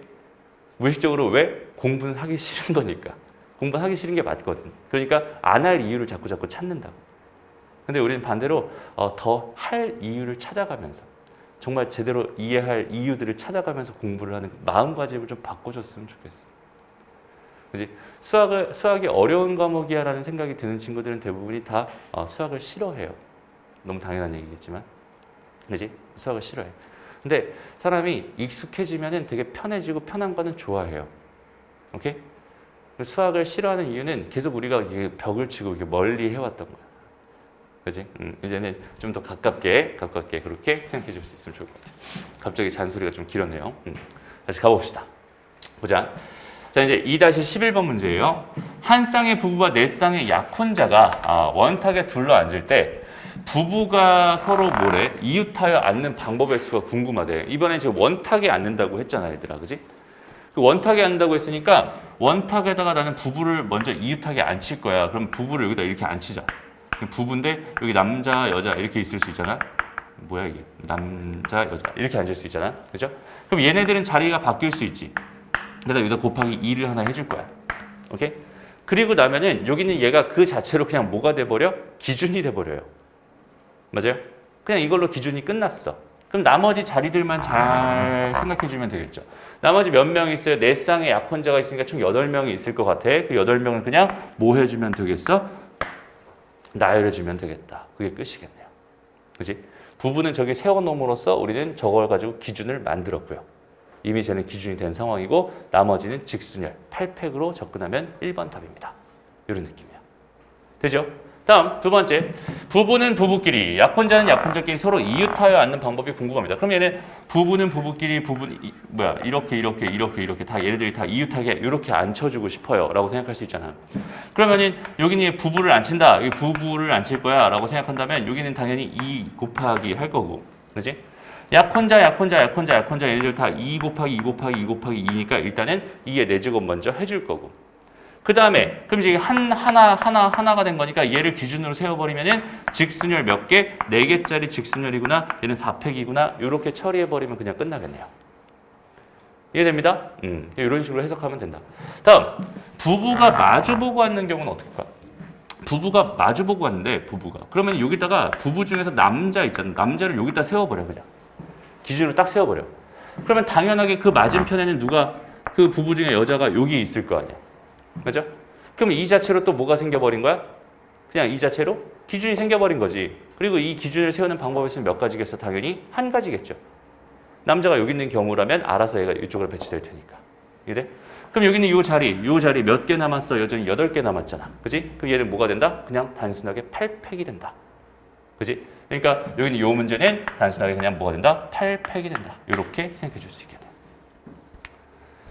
S1: 무의식적으로 왜? 공부는 하기 싫은 거니까. 공부는 하기 싫은 게 맞거든. 그러니까 안 할 이유를 자꾸 찾는다고. 근데 우리는 반대로 더 할 이유를 찾아가면서 정말 제대로 이해할 이유들을 찾아가면서 공부를 하는 마음가짐을 좀 바꿔줬으면 좋겠어. 그지? 수학이 어려운 과목이야라는 생각이 드는 친구들은 대부분이 다 수학을 싫어해요. 너무 당연한 얘기겠지만, 그지? 수학을 싫어해. 근데 사람이 익숙해지면은 되게 편해지고 편한 거는 좋아해요. 오케이? 수학을 싫어하는 이유는 계속 우리가 이게 벽을 치고 이렇게 멀리 해왔던 거야. 그지? 이제는 좀 더 가깝게 그렇게 생각해 줄 수 있으면 좋을 것 같아요. 갑자기 잔소리가 좀 길었네요. 다시 가봅시다. 보자. 자, 이제 2-11번 문제예요. 한 쌍의 부부와 네 쌍의 약혼자가 원탁에 둘러앉을 때 부부가 서로 뭐래? 이웃하여 앉는 방법의 수가 궁금하대. 이번에 지금 원탁에 앉는다고 했잖아, 얘들아. 그지? 그 원탁에 앉는다고 했으니까 원탁에다가 나는 부부를 먼저 이웃하게 앉힐 거야. 그럼 부부를 여기다 이렇게 앉히자. 부부인데 여기 남자, 여자 이렇게 있을 수 있잖아. 뭐야 이게? 남자, 여자 이렇게 앉을 수 있잖아. 그죠? 그럼 얘네들은 자리가 바뀔 수 있지. 그래서 여기다 곱하기 2를 하나 해줄 거야. 오케이? 그리고 나면은 여기는 얘가 그 자체로 그냥 뭐가 돼버려? 기준이 돼버려요. 맞아요? 그냥 이걸로 기준이 끝났어. 그럼 나머지 자리들만 잘 생각해주면 되겠죠. 나머지 몇 명 있어요? 네 쌍의 약혼자가 있으니까 총 8명이 있을 것 같아. 그 8명을 그냥 뭐 해주면 되겠어? 나열해주면 되겠다. 그게 끝이겠네요. 그지? 부부는 저기 세워놓음으로써 우리는 저걸 가지고 기준을 만들었고요. 이미 쟤는 기준이 된 상황이고 나머지는 직순열, 8팩으로 접근하면 1번 답입니다. 이런 느낌이야. 되죠? 다음 두 번째, 부부는 부부끼리, 약혼자는 약혼자끼리 서로 이웃하여 앉는 방법이 궁금합니다. 그럼 얘는 부부는 부부끼리 이렇게 다 얘네들이 다 이웃하게 이렇게 앉혀주고 싶어요라고 생각할 수 있잖아. 그러면은 여기는 부부를 앉힌다, 여기 부부를 앉힐 거야라고 생각한다면 여기는 당연히 2 곱하기 할 거고, 그렇지? 약혼자 얘네들 다 2 곱하기 2니까 일단은 2의 4제곱 먼저 해줄 거고. 그 다음에 그럼 이제 하나가 된 거니까 얘를 기준으로 세워버리면은 직순열 몇 개? 4개짜리 직순열이구나. 얘는 4팩이구나. 이렇게 처리해버리면 그냥 끝나겠네요. 이해됩니다? 이런 식으로 해석하면 된다. 다음, 부부가 마주보고 앉는 경우는 어떻게 할까? 부부가 마주보고 앉는데 부부가. 그러면 여기다가 부부 중에서 남자 있잖아. 남자를 여기다 세워버려 그냥. 기준으로 딱 세워버려. 그러면 당연하게 그 맞은편에는 누가 그 부부 중에 여자가 여기 있을 거 아니야. 맞죠? 그럼 이 자체로 또 뭐가 생겨버린 거야? 그냥 이 자체로 기준이 생겨버린 거지. 그리고 이 기준을 세우는 방법이 있으면 몇 가지겠어? 당연히 한 가지겠죠. 남자가 여기 있는 경우라면 알아서 얘가 이쪽으로 배치될 테니까. 이래? 그럼 여기는 이 자리 몇 개 남았어? 여전히 8개 남았잖아. 그지? 그럼 얘는 뭐가 된다? 그냥 단순하게 8팩이 된다. 그지? 그러니까 여기는 이 문제는 단순하게 그냥 뭐가 된다? 8팩이 된다. 이렇게 생각해 줄 수 있겠네요.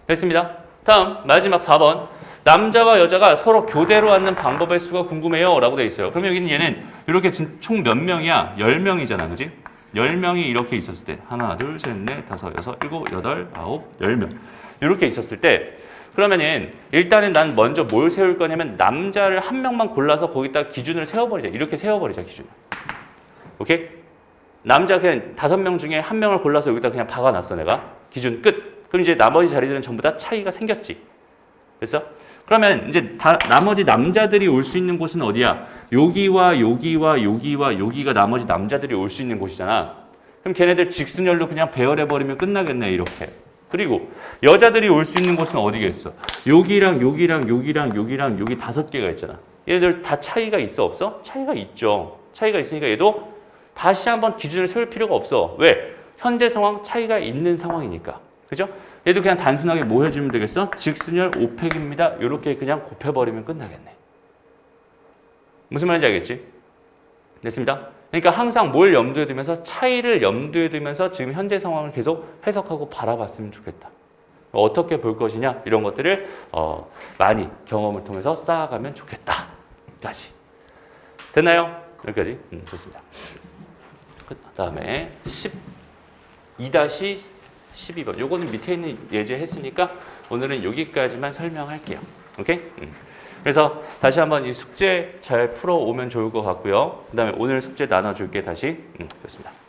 S1: 됐습니다. 다음 마지막 4번. 남자와 여자가 서로 교대로 앉는 방법의 수가 궁금해요 라고 되어 있어요. 그러면 여기는 얘는 이렇게 총 몇 명이야? 10명이잖아. 그지? 10명이 이렇게 있었을 때 하나, 둘, 셋, 넷, 다섯, 여섯, 일곱, 여덟, 아홉, 10명 이렇게 있었을 때 그러면은 일단은 난 먼저 뭘 세울 거냐면 남자를 한 명만 골라서 거기다 기준을 세워버리자. 이렇게 세워버리자 기준을. 오케이? 남자 그냥 5명 중에 한 명을 골라서 여기다 그냥 박아놨어 내가. 기준 끝. 그럼 이제 나머지 자리들은 전부 다 차이가 생겼지. 그래서 그러면 이제 나머지 남자들이 올 수 있는 곳은 어디야? 여기와 여기가 나머지 남자들이 올 수 있는 곳이잖아. 그럼 걔네들 직순열로 그냥 배열해버리면 끝나겠네 이렇게. 그리고 여자들이 올 수 있는 곳은 어디겠어? 여기랑 여기 5개가 있잖아. 얘네들 다 차이가 있어 없어? 차이가 있죠. 차이가 있으니까 얘도 다시 한번 기준을 세울 필요가 없어. 왜? 현재 상황 차이가 있는 상황이니까. 그죠? 얘도 그냥 단순하게 뭐 해주면 되겠어? 직순열 5팩입니다. 이렇게 그냥 곱해버리면 끝나겠네. 무슨 말인지 알겠지? 됐습니다. 그러니까 항상 뭘 염두에 두면서 차이를 염두에 두면서 지금 현재 상황을 계속 해석하고 바라봤으면 좋겠다. 어떻게 볼 것이냐 이런 것들을 많이 경험을 통해서 쌓아가면 좋겠다. 까지. 됐나요? 여기까지. 좋습니다. 그 다음에 2-12 12번. 요거는 밑에 있는 예제 했으니까 오늘은 여기까지만 설명할게요. 오케이? 그래서 다시 한번 이 숙제 잘 풀어오면 좋을 것 같고요. 그 다음에 오늘 숙제 나눠줄게 다시. 좋습니다.